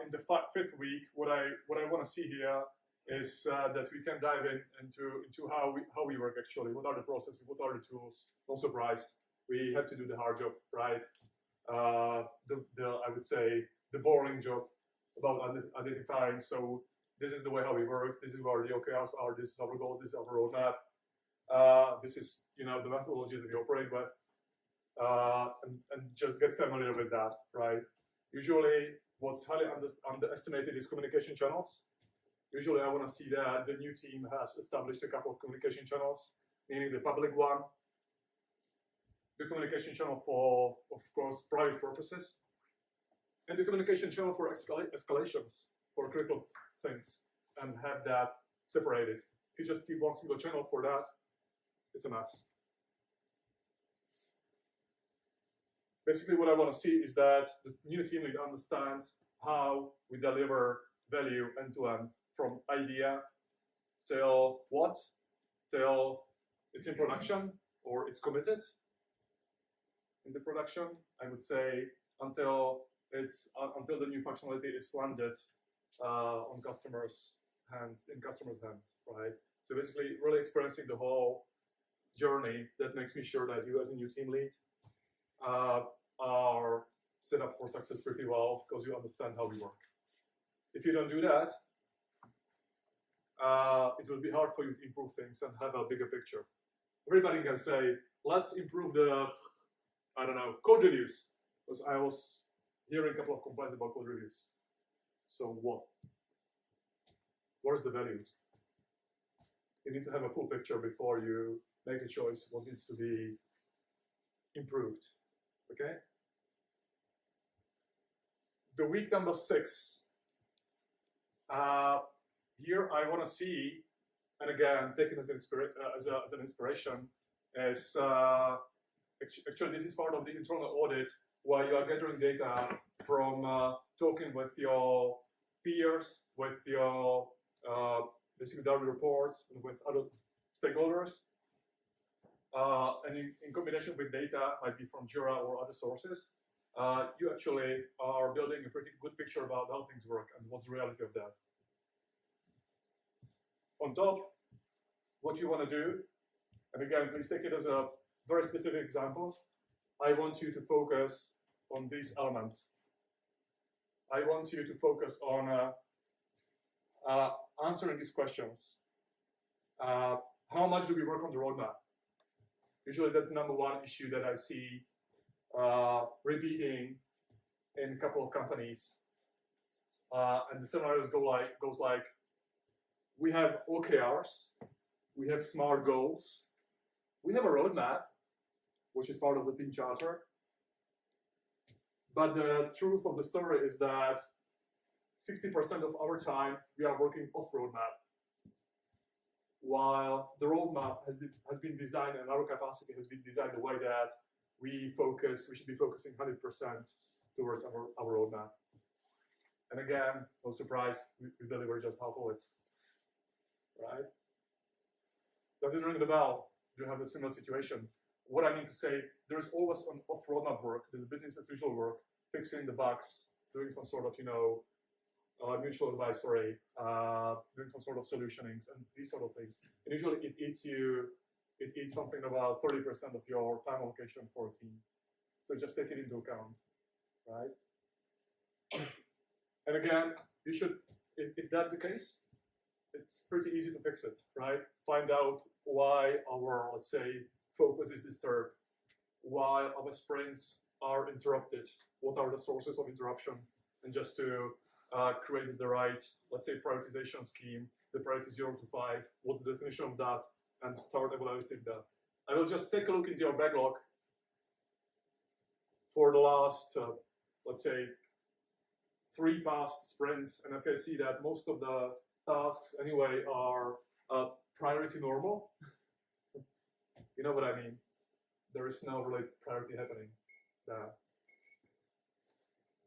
in the 5th week, what I want to see here is that we can dive into how we work actually. What are the processes? What are the tools? No surprise, we have to do the hard job, right? I would say the boring job about identifying. So this is the way how we work. This is where the OKRs are. This is our goals. This is our roadmap. This is the methodology that we operate with, and just get familiar with that, right? Usually, what's highly underestimated is communication channels. Usually, I want to see that the new team has established a couple of communication channels, meaning the public one, the communication channel for, of course, private purposes, and the communication channel for escalations, for critical things, and have that separated. If you just keep one single channel for that, it's a mess. Basically, what I want to see is that the new team lead understands how we deliver value end-to-end, from idea till what, till it's in production or it's committed in the production. I would say until the new functionality is landed on customers' hands, right? So basically, really experiencing the whole journey that makes me sure that you, as a new team lead, are set up for success pretty well because you understand how we work. If you don't do that, it will be hard for you to improve things and have a bigger picture. Everybody can say, let's improve the, code reviews. Because I was hearing a couple of complaints about code reviews. So what? Where's the value? You need to have a full picture before you make a choice what needs to be improved. Okay? The week number 6. Here I want to see, and again, taken as an inspiration, is actually this is part of the internal audit where you are gathering data from talking with your peers, with your basically daily reports, and with other stakeholders. And in combination with data, might be from Jira or other sources, you actually are building a pretty good picture about how things work and what's the reality of that. On top, what you want to do, and again, please take it as a very specific example, I want you to focus on these elements. I want you to focus on answering these questions. How much do we work on the roadmap? Usually that's the number one issue that I see repeating in a couple of companies. And the scenarios goes like, we have OKRs, we have SMART goals, we have a roadmap, which is part of the team charter. But the truth of the story is that 60% of our time we are working off roadmap, while the roadmap has been designed and our capacity has been designed the way that we should be focusing 100% towards our roadmap. And again, no surprise, we deliver just half of it, right? Does it ring the bell? Do you have a similar situation? What I mean to say, there's always an off-roadmap work, there's business as usual work, fixing the bugs, doing some sort of, mutual advisory, doing some sort of solutionings and these sort of things. And usually it eats something about 30% of your time allocation for a team. So just take it into account, right? And again, you should, if that's the case, it's pretty easy to fix it, right? Find out why our, let's say, focus is disturbed, why our sprints are interrupted, what are the sources of interruption, and just to create the right, let's say, prioritization scheme, the priority 0 to 5, what the definition of that, and start evaluating that. I will just take a look into your backlog for the last, let's say, 3 past sprints, and if I see that most of the tasks anyway are priority normal, you know what I mean? There is no really priority happening there.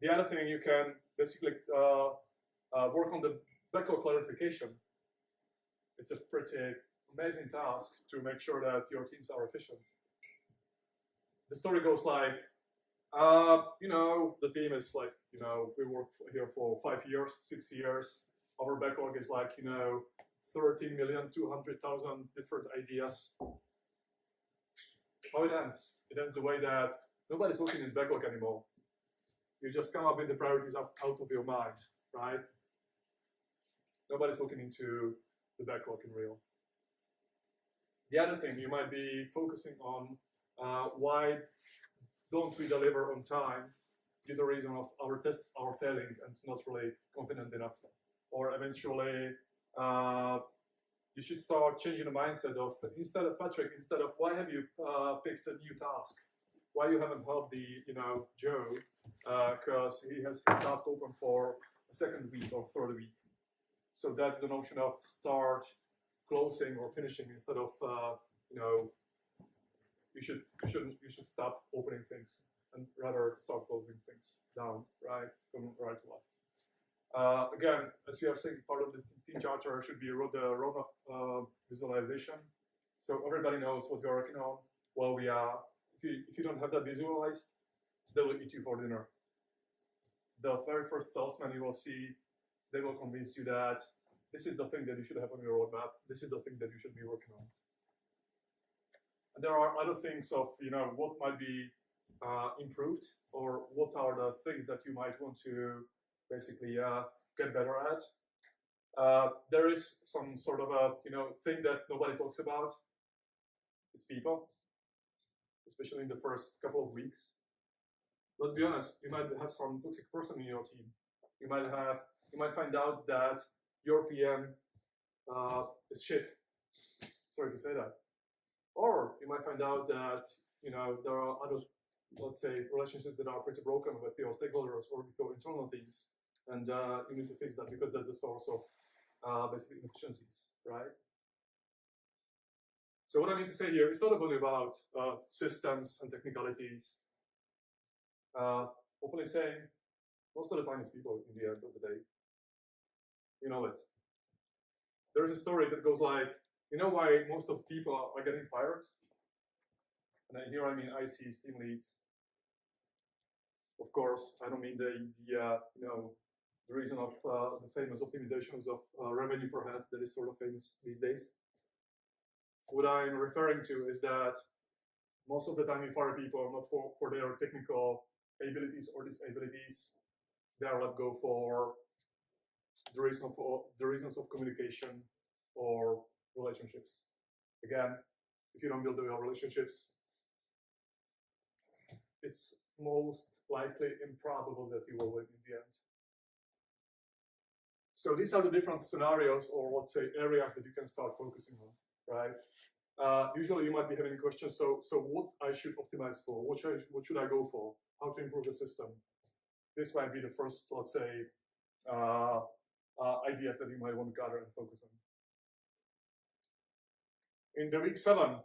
The other thing, you can basically work on the backlog clarification. It's a pretty amazing task to make sure that your teams are efficient. The story goes like, the team is like, we work here for 5 years, 6 years. Our backlog is like, 13,200,000 different ideas. How it ends? It ends the way that nobody's looking in backlog anymore. You just come up with the priorities out of your mind, right? Nobody's looking into the backlog in real. The other thing you might be focusing on, why don't we deliver on time due to the reason of our tests are failing and not really confident enough. Or eventually, you should start changing the mindset of, instead of why have you picked a new task? Why you haven't helped the, Joe, because he has his task open for a 2nd week or 3rd week. So that's the notion of start closing or finishing instead of, you should stop opening things and rather start closing things down, right, from right to left. Again, as we are saying, part of the team charter should be the roadmap visualization. So everybody knows what we're working on, where we are. If you don't have that visualized, they will eat you for dinner. The very first salesman you will see, they will convince you that this is the thing that you should have on your roadmap. This is the thing that you should be working on. And there are other things of, what might be improved, or what are the things that you might want to basically get better at. There is some sort of a, thing that nobody talks about. It's people, especially in the first couple of weeks. Let's be honest, you might have some toxic person in your team. You might find out that your PM is shit. Sorry to say that. Or you might find out that, there are other, let's say, relationships that are pretty broken with your stakeholders or with your internal teams. And you need to fix that because that's the source of basically inefficiencies, right? So what I mean to say here, it's not only about systems and technicalities. Openly saying, most of the time it's people in the end of the day. You know it. There's a story that goes like, you know why most of people are getting fired? And here I mean ICs, team leads. Of course, I don't mean the reason of the famous optimizations of revenue per head that is sort of famous these days. What I'm referring to is that most of the time we fire people not for their technical abilities or disabilities. They are let go for the reasons of communication or relationships. Again, if you don't build real relationships, it's most likely improbable that you will win in the end. So these are the different scenarios, or let's say areas that you can start focusing on, right? Usually you might be having questions, so what I should optimize for, what should I go for, how to improve the system? This might be the first, let's say, ideas that you might want to gather and focus on. In the week 7,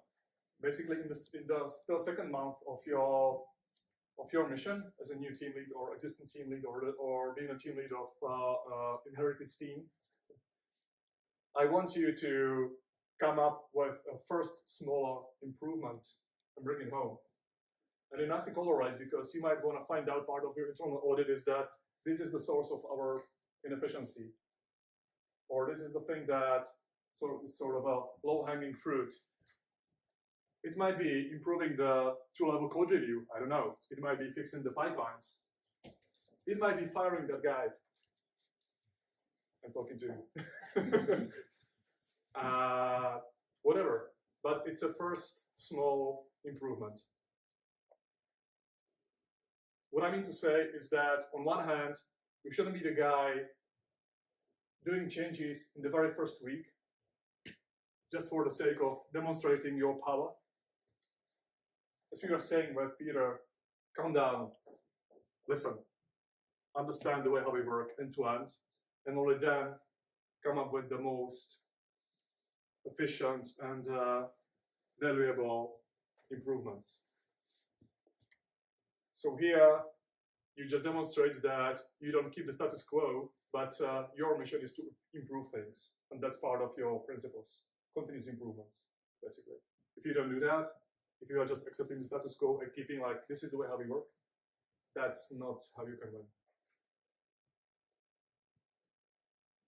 basically in the still second month of your mission as a new team lead or existing team lead or being a team lead of inherited team, I want you to come up with a first smaller improvement and bring it home. And a nasty color, right? Because you might want to find out part of your internal audit is that this is the source of our inefficiency, or this is the thing that sort of a low-hanging fruit. It might be improving the two-level code review. I don't know. It might be fixing the pipelines. It might be firing that guy I'm talking to. Whatever. But it's a first small improvement. What I mean to say is that on one hand, you shouldn't be the guy doing changes in the very first week just for the sake of demonstrating your power. As we were saying with Petr, calm down, listen, understand the way how we work end to end, and only then come up with the most efficient and valuable improvements. So here, you just demonstrate that you don't keep the status quo, but your mission is to improve things, and that's part of your principles, continuous improvements, basically. If you don't do that, if you are just accepting the status quo and keeping like, this is the way how we work, that's not how you can win.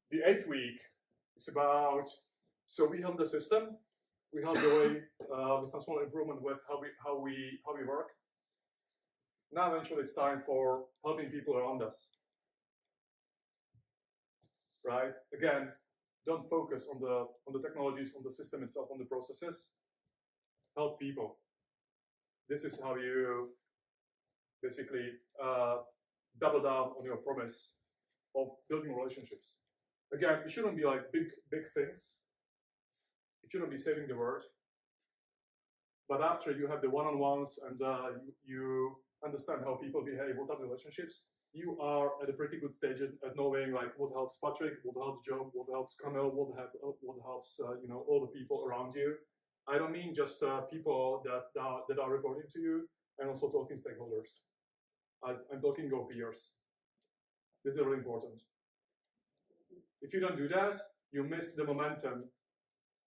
The 8th week is about, so we help the system, we help the way with some small improvement with how we work. Now eventually it's time for helping people around us. Right? Again, don't focus on the technologies, on the system itself, on the processes. Help people. This is how you basically double down on your promise of building relationships. Again, it shouldn't be like big things. It shouldn't be saving the world. But after you have the one-on-ones and you understand how people behave, what are the relationships, you are at a pretty good stage at knowing like what helps Patrick, what helps Joe, what helps Kamil, what helps all the people around you. I don't mean just people that are reporting to you, and also talking stakeholders. I'm talking your peers. This is really important. If you don't do that, you miss the momentum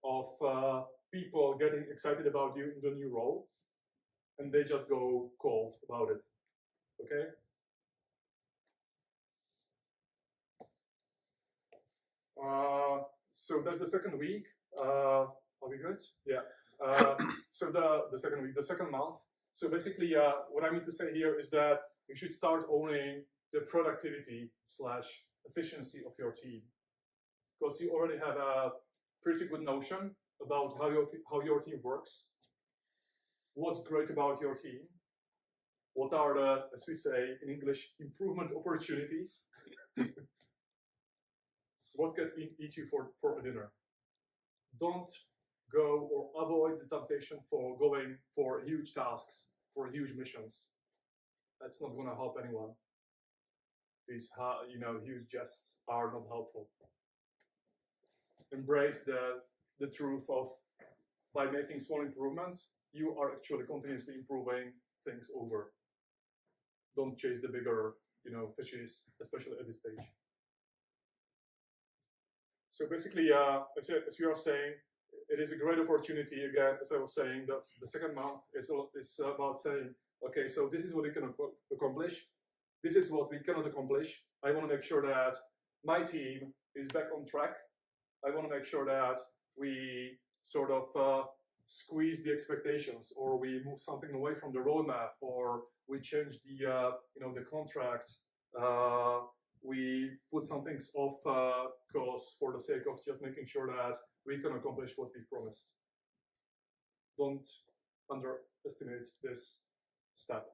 of people getting excited about you in the new role, and they just go cold about it. Okay? So that's the second week. Are we good? Yeah. So the second week, the second month. So basically, what I mean to say here is that you should start owning the productivity / efficiency of your team, because you already have a pretty good notion about how your team works. What's great about your team? What are the, as we say in English, improvement opportunities? What can eat you for a dinner? Don't go or avoid the temptation for going for huge tasks, for huge missions. That's not going to help anyone. These huge jests are not helpful. Embrace the truth of, by making small improvements, you are actually continuously improving things over. Don't chase the bigger fishes, especially at this stage. So basically, as we are saying, it is a great opportunity. Again, as I was saying, the second month is about saying, okay, so this is what we can accomplish. This is what we cannot accomplish. I want to make sure that my team is back on track. I want to make sure that we sort of squeeze the expectations, or we move something away from the roadmap, or we change the the contract we put some things off course for the sake of just making sure that we can accomplish what we promised. Don't underestimate this step.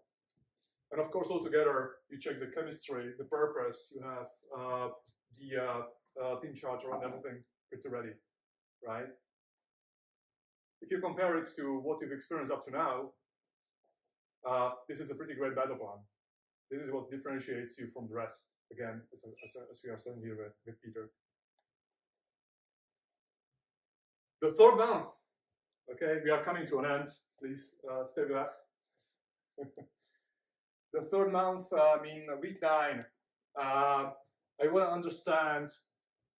And of course, altogether, you check the chemistry, the purpose, you have the team charter and everything pretty ready, right? If you compare it to what you've experienced up to now, this is a pretty great battle plan. This is what differentiates you from the rest, again, as we are saying here with Petr. The third month, okay, we are coming to an end. Please stay with us. The third month, week 9, I want to understand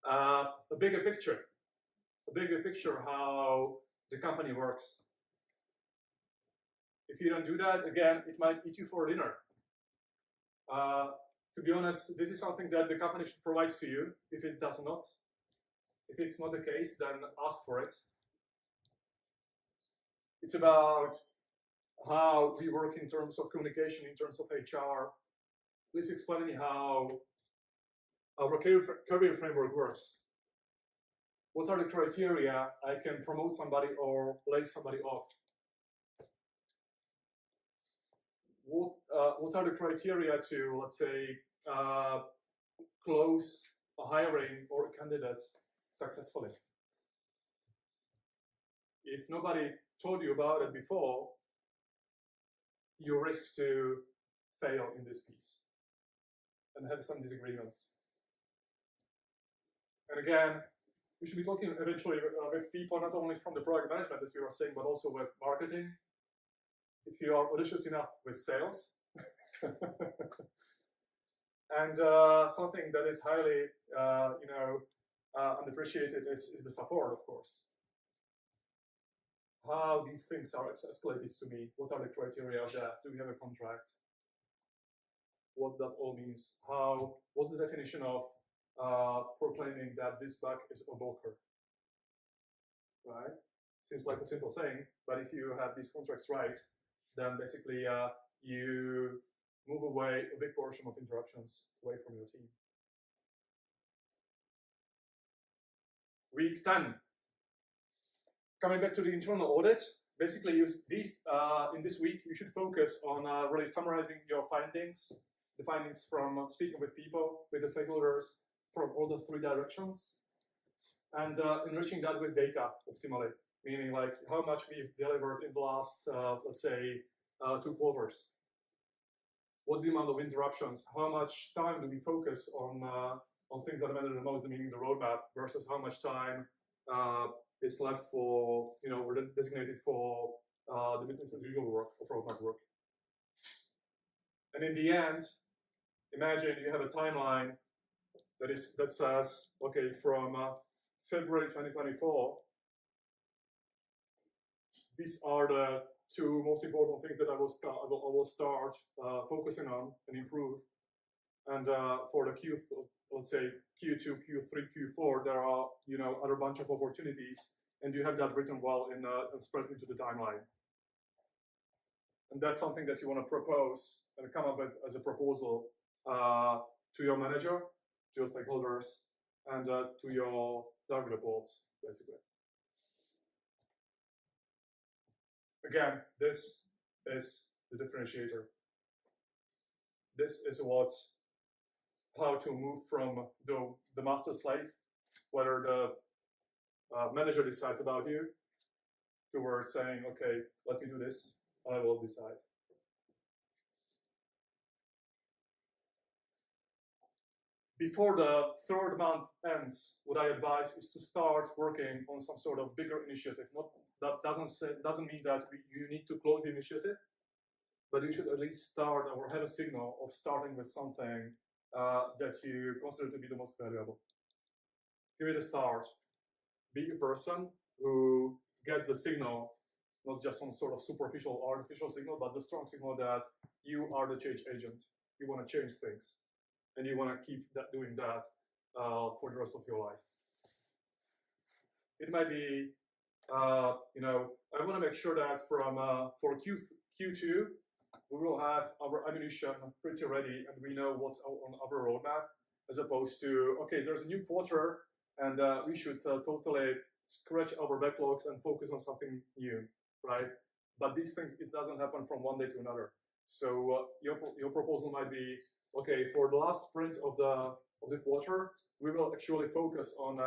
a bigger picture how the company works. If you don't do that, again, it might eat you for dinner. To be honest, this is something that the company should provide to you. If it does not, if it's not the case, then ask for it. It's about how we work in terms of communication, in terms of HR. Please explain me how our career framework works. What are the criteria I can promote somebody or lay somebody off? What are the criteria to, let's say, close a hiring or a candidate successfully? If nobody told you about it before, you risk to fail in this piece and have some disagreements. And again, we should be talking eventually with people not only from the product management, as you were saying, but also with marketing. If you are audacious enough with sales. And something that is highly, unappreciated is the support, of course. How these things are escalated to me. What are the criteria of that? Do we have a contract? What that all means? What's the definition of proclaiming that this bug is a blocker? Right? Seems like a simple thing, but if you have these contracts right, then basically you move away a big portion of interruptions away from your team. Week 10. Coming back to the internal audit, basically in this week, you should focus on really summarizing your findings, the findings from speaking with people, with the stakeholders, from all the 3 directions, and enriching that with data optimally, meaning like how much we've delivered in the last, let's say, 2 quarters. What's the amount of interruptions? How much time do we focus on things that matter the most, meaning the roadmap, versus how much time is left for, or designated for the business as usual work or roadmap work. And in the end, imagine you have a timeline that says, okay, from February 2024, these are the 2 most important things that I will start focusing on and improve. And for the let's say Q2, Q3, Q4, there are other bunch of opportunities, and you have that written well and spread into the timeline. And that's something that you want to propose and come up with as a proposal to your manager, to your stakeholders, and to your direct reports, basically. Again, this is the differentiator. This is how to move from the master slave, whether the manager decides about you, towards saying, okay, let me do this, I will decide. Before the 3rd month ends, what I advise is to start working on some sort of bigger initiative. That doesn't mean that you need to close the initiative, but you should at least start or have a signal of starting with something that you consider to be the most valuable. Give it a start. Be a person who gets the signal, not just some sort of superficial or artificial signal, but the strong signal that you are the change agent. You want to change things, and you want to keep doing that for the rest of your life. It might be, I want to make sure that for Q2, we will have our ammunition pretty ready, and we know what's on our roadmap. as opposed to, okay, there's a new quarter, and we should totally scratch our backlogs and focus on something new, right? But these things, it doesn't happen from one day to another. So your proposal might be, okay, for the last sprint of the quarter, we will actually focus on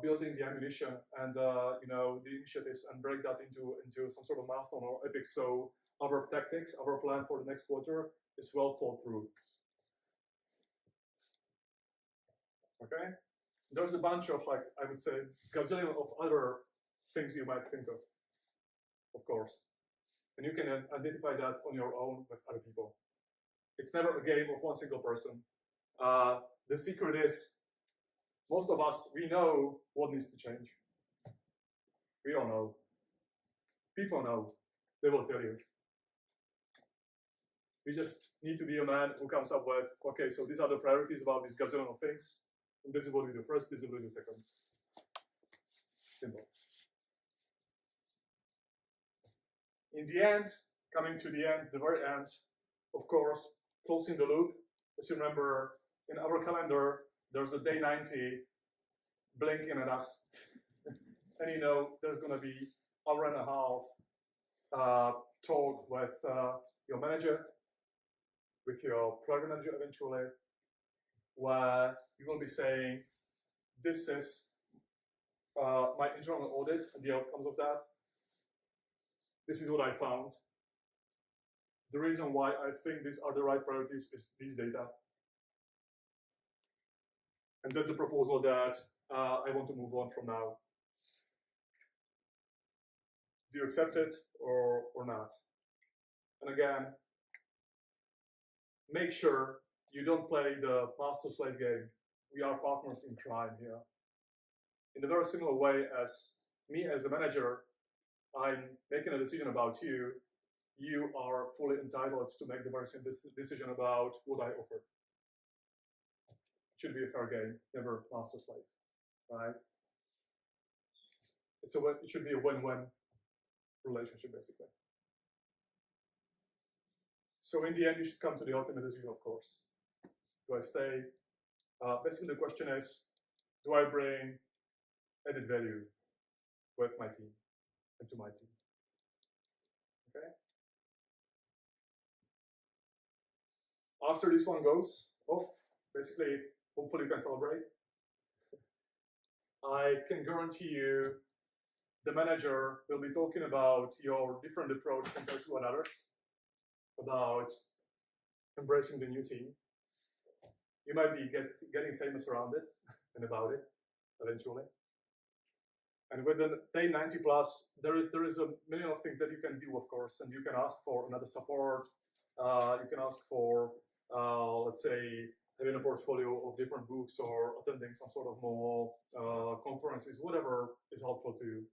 building the ammunition and the initiatives and break that into some sort of milestone or epic. So our tactics, our plan for the next quarter is well thought through. Okay, there's a bunch of, like, I would say, gazillion of other things you might think of course, and you can identify that on your own with other people. It's never a game of one single person. The secret is, most of us, we know what needs to change. We don't know. People know. They will tell you. We just need to be a man who comes up with, okay, so these are the priorities about these gazillion of things. And this is what we do first, this is what we do second. Simple. In the end, coming to the end, the very end, of course, closing the loop. As you remember, in our calendar, there's a day 90 blinking at us. And you know, there's going to be hour and a half talk with your manager, with your program manager eventually, where you will be saying, this is my internal audit and the outcomes of that. This is what I found. The reason why I think these are the right priorities is these data. And that's the proposal that I want to move on from now. Do you accept it or not? And again, make sure you don't play the master-slave game. We are partners in crime here. In a very similar way as me as a manager, I'm making a decision about you. You are fully entitled to make the very same decision about what I offer. It should be a fair game, never master-slave, right? It should be a win-win relationship, basically. So in the end, you should come to the ultimate decision, of course. Do I stay? Basically, the question is, do I bring added value with my team and to my team? Okay. After this one goes off, basically, hopefully you can celebrate. I can guarantee you the manager will be talking about your different approach compared to others, about embracing the new team. You might be getting famous around it and about it eventually. And with the day 90 plus, there is a million of things that you can do, of course, and you can ask for another support. You can ask for, let's say, having a portfolio of different books or attending some sort of more conferences, whatever is helpful to you,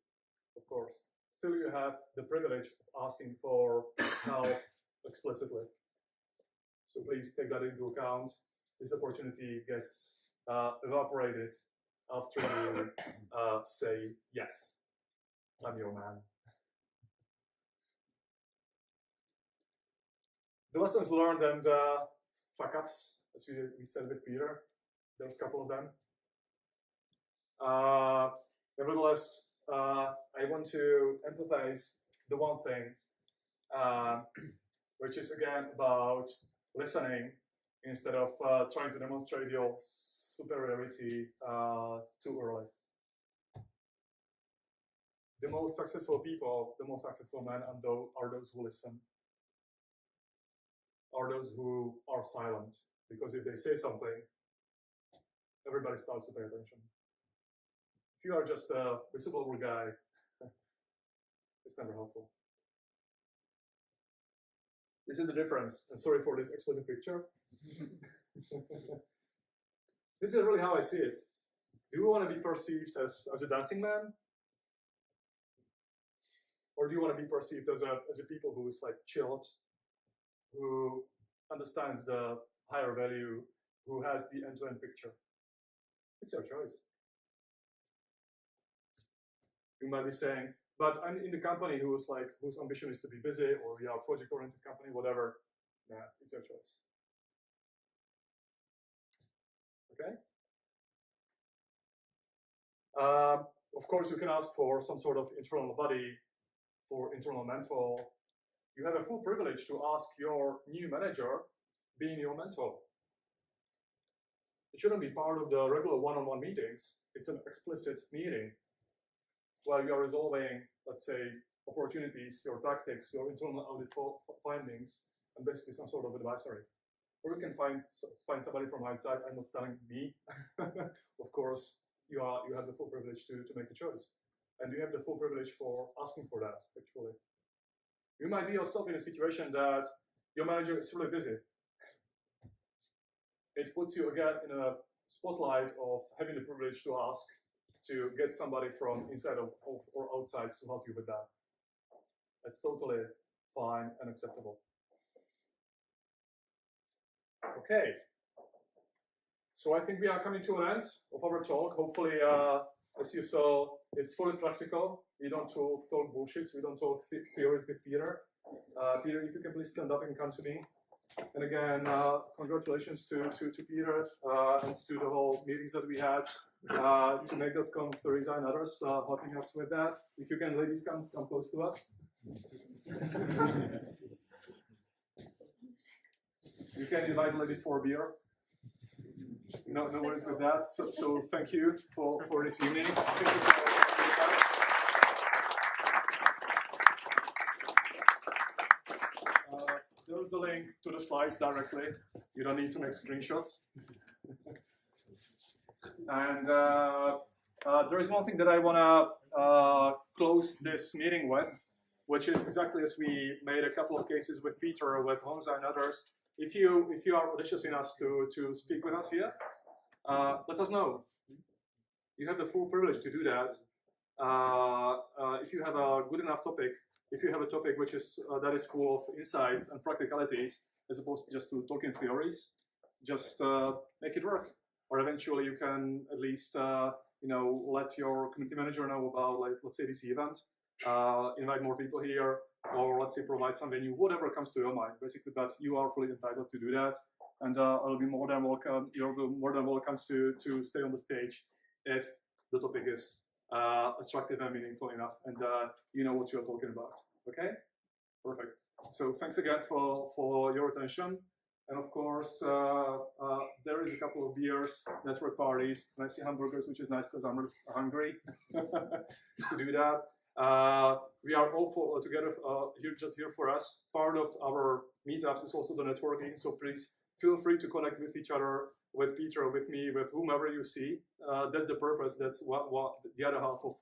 of course. Still, you have the privilege of asking for help explicitly. So please take that into account. This opportunity gets evaporated after you say, yes, I'm your man. The lessons learned and fuck-ups, as we said with Peter, there's a couple of them. Nevertheless, I want to emphasize the one thing, which is again about listening instead of trying to demonstrate your superiority too early. The most successful people, the most successful men are those who listen, are those who are silent. Because if they say something, everybody starts to pay attention. If you are just a whistleblower guy, it's never helpful. This is the difference, and sorry for this explicit picture. This is really how I see it. Do you want to be perceived as a dancing man? Or do you want to be perceived as a people who is like chilled, who understands the higher value, who has the end-to-end picture? It's your choice. You might be saying, but I'm in the company whose ambition is to be busy, or we are a project-oriented company, whatever. Yeah, it's your choice. Okay. Of course, you can ask for some sort of internal buddy, for internal mentor. You have a full privilege to ask your new manager being your mentor. It shouldn't be part of the regular one-on-one meetings. It's an explicit meeting where you are resolving, let's say, opportunities, your tactics, your internal audit findings, and basically some sort of advisory. Or you can find somebody from outside. I'm not telling me. Of course, you have the full privilege to make a choice. And you have the full privilege for asking for that, actually. You might be yourself in a situation that your manager is really busy. It puts you again in a spotlight of having the privilege to ask to get somebody from inside or outside to help you with that. That's totally fine and acceptable. Okay. So I think we are coming to an end of our talk. Hopefully, as you saw, it's fully practical. We don't talk bullshits. We don't talk theories with Petr. Petr, if you can please stand up and come to me. And again, congratulations to Petr and to the whole meetings that we had, to make.com, Theresa and others helping us with that. If you can, ladies, come close to us. You can invite ladies for a beer. No worries with that. So thank you for this evening. Thank you for there is a link to the slides directly. You don't need to make screenshots. And there is one thing that I want to close this meeting with, which is exactly as we made a couple of cases with Petr, with Honza and others. If you are audacious enough to speak with us here, let us know. You have the full privilege to do that. If you have a good enough topic, if you have a topic which is that is full of insights and practicalities, as opposed to just to talking theories, just make it work. Or eventually you can at least let your community manager know about, like, let's say, this event, invite more people here, or let's say provide some venue, whatever comes to your mind, basically. But you are fully entitled to do that, and I'll be more than welcome. You're more than welcome to stay on the stage if the topic is attractive and meaningful enough, and you know what you're talking about. Okay, perfect. So thanks again for your attention, and of course there is a couple of beers, network parties, and I see hamburgers, which is nice because I'm hungry to do that. We are all together here for us. Part of our meetups is also the networking, so please feel free to connect with each other, with Petr, with me, with whomever you see. That's the purpose. That's what the other half of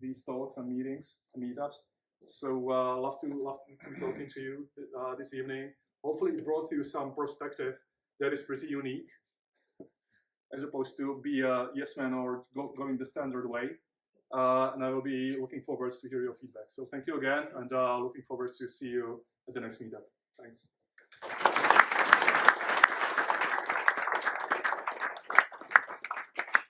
these talks and meetings and meetups. So love to be talking to you this evening. Hopefully it brought you some perspective that is pretty unique, as opposed to be a yes man or going the standard way. And I will be looking forward to hear your feedback. So thank you again, and looking forward to see you at the next meetup. Thanks.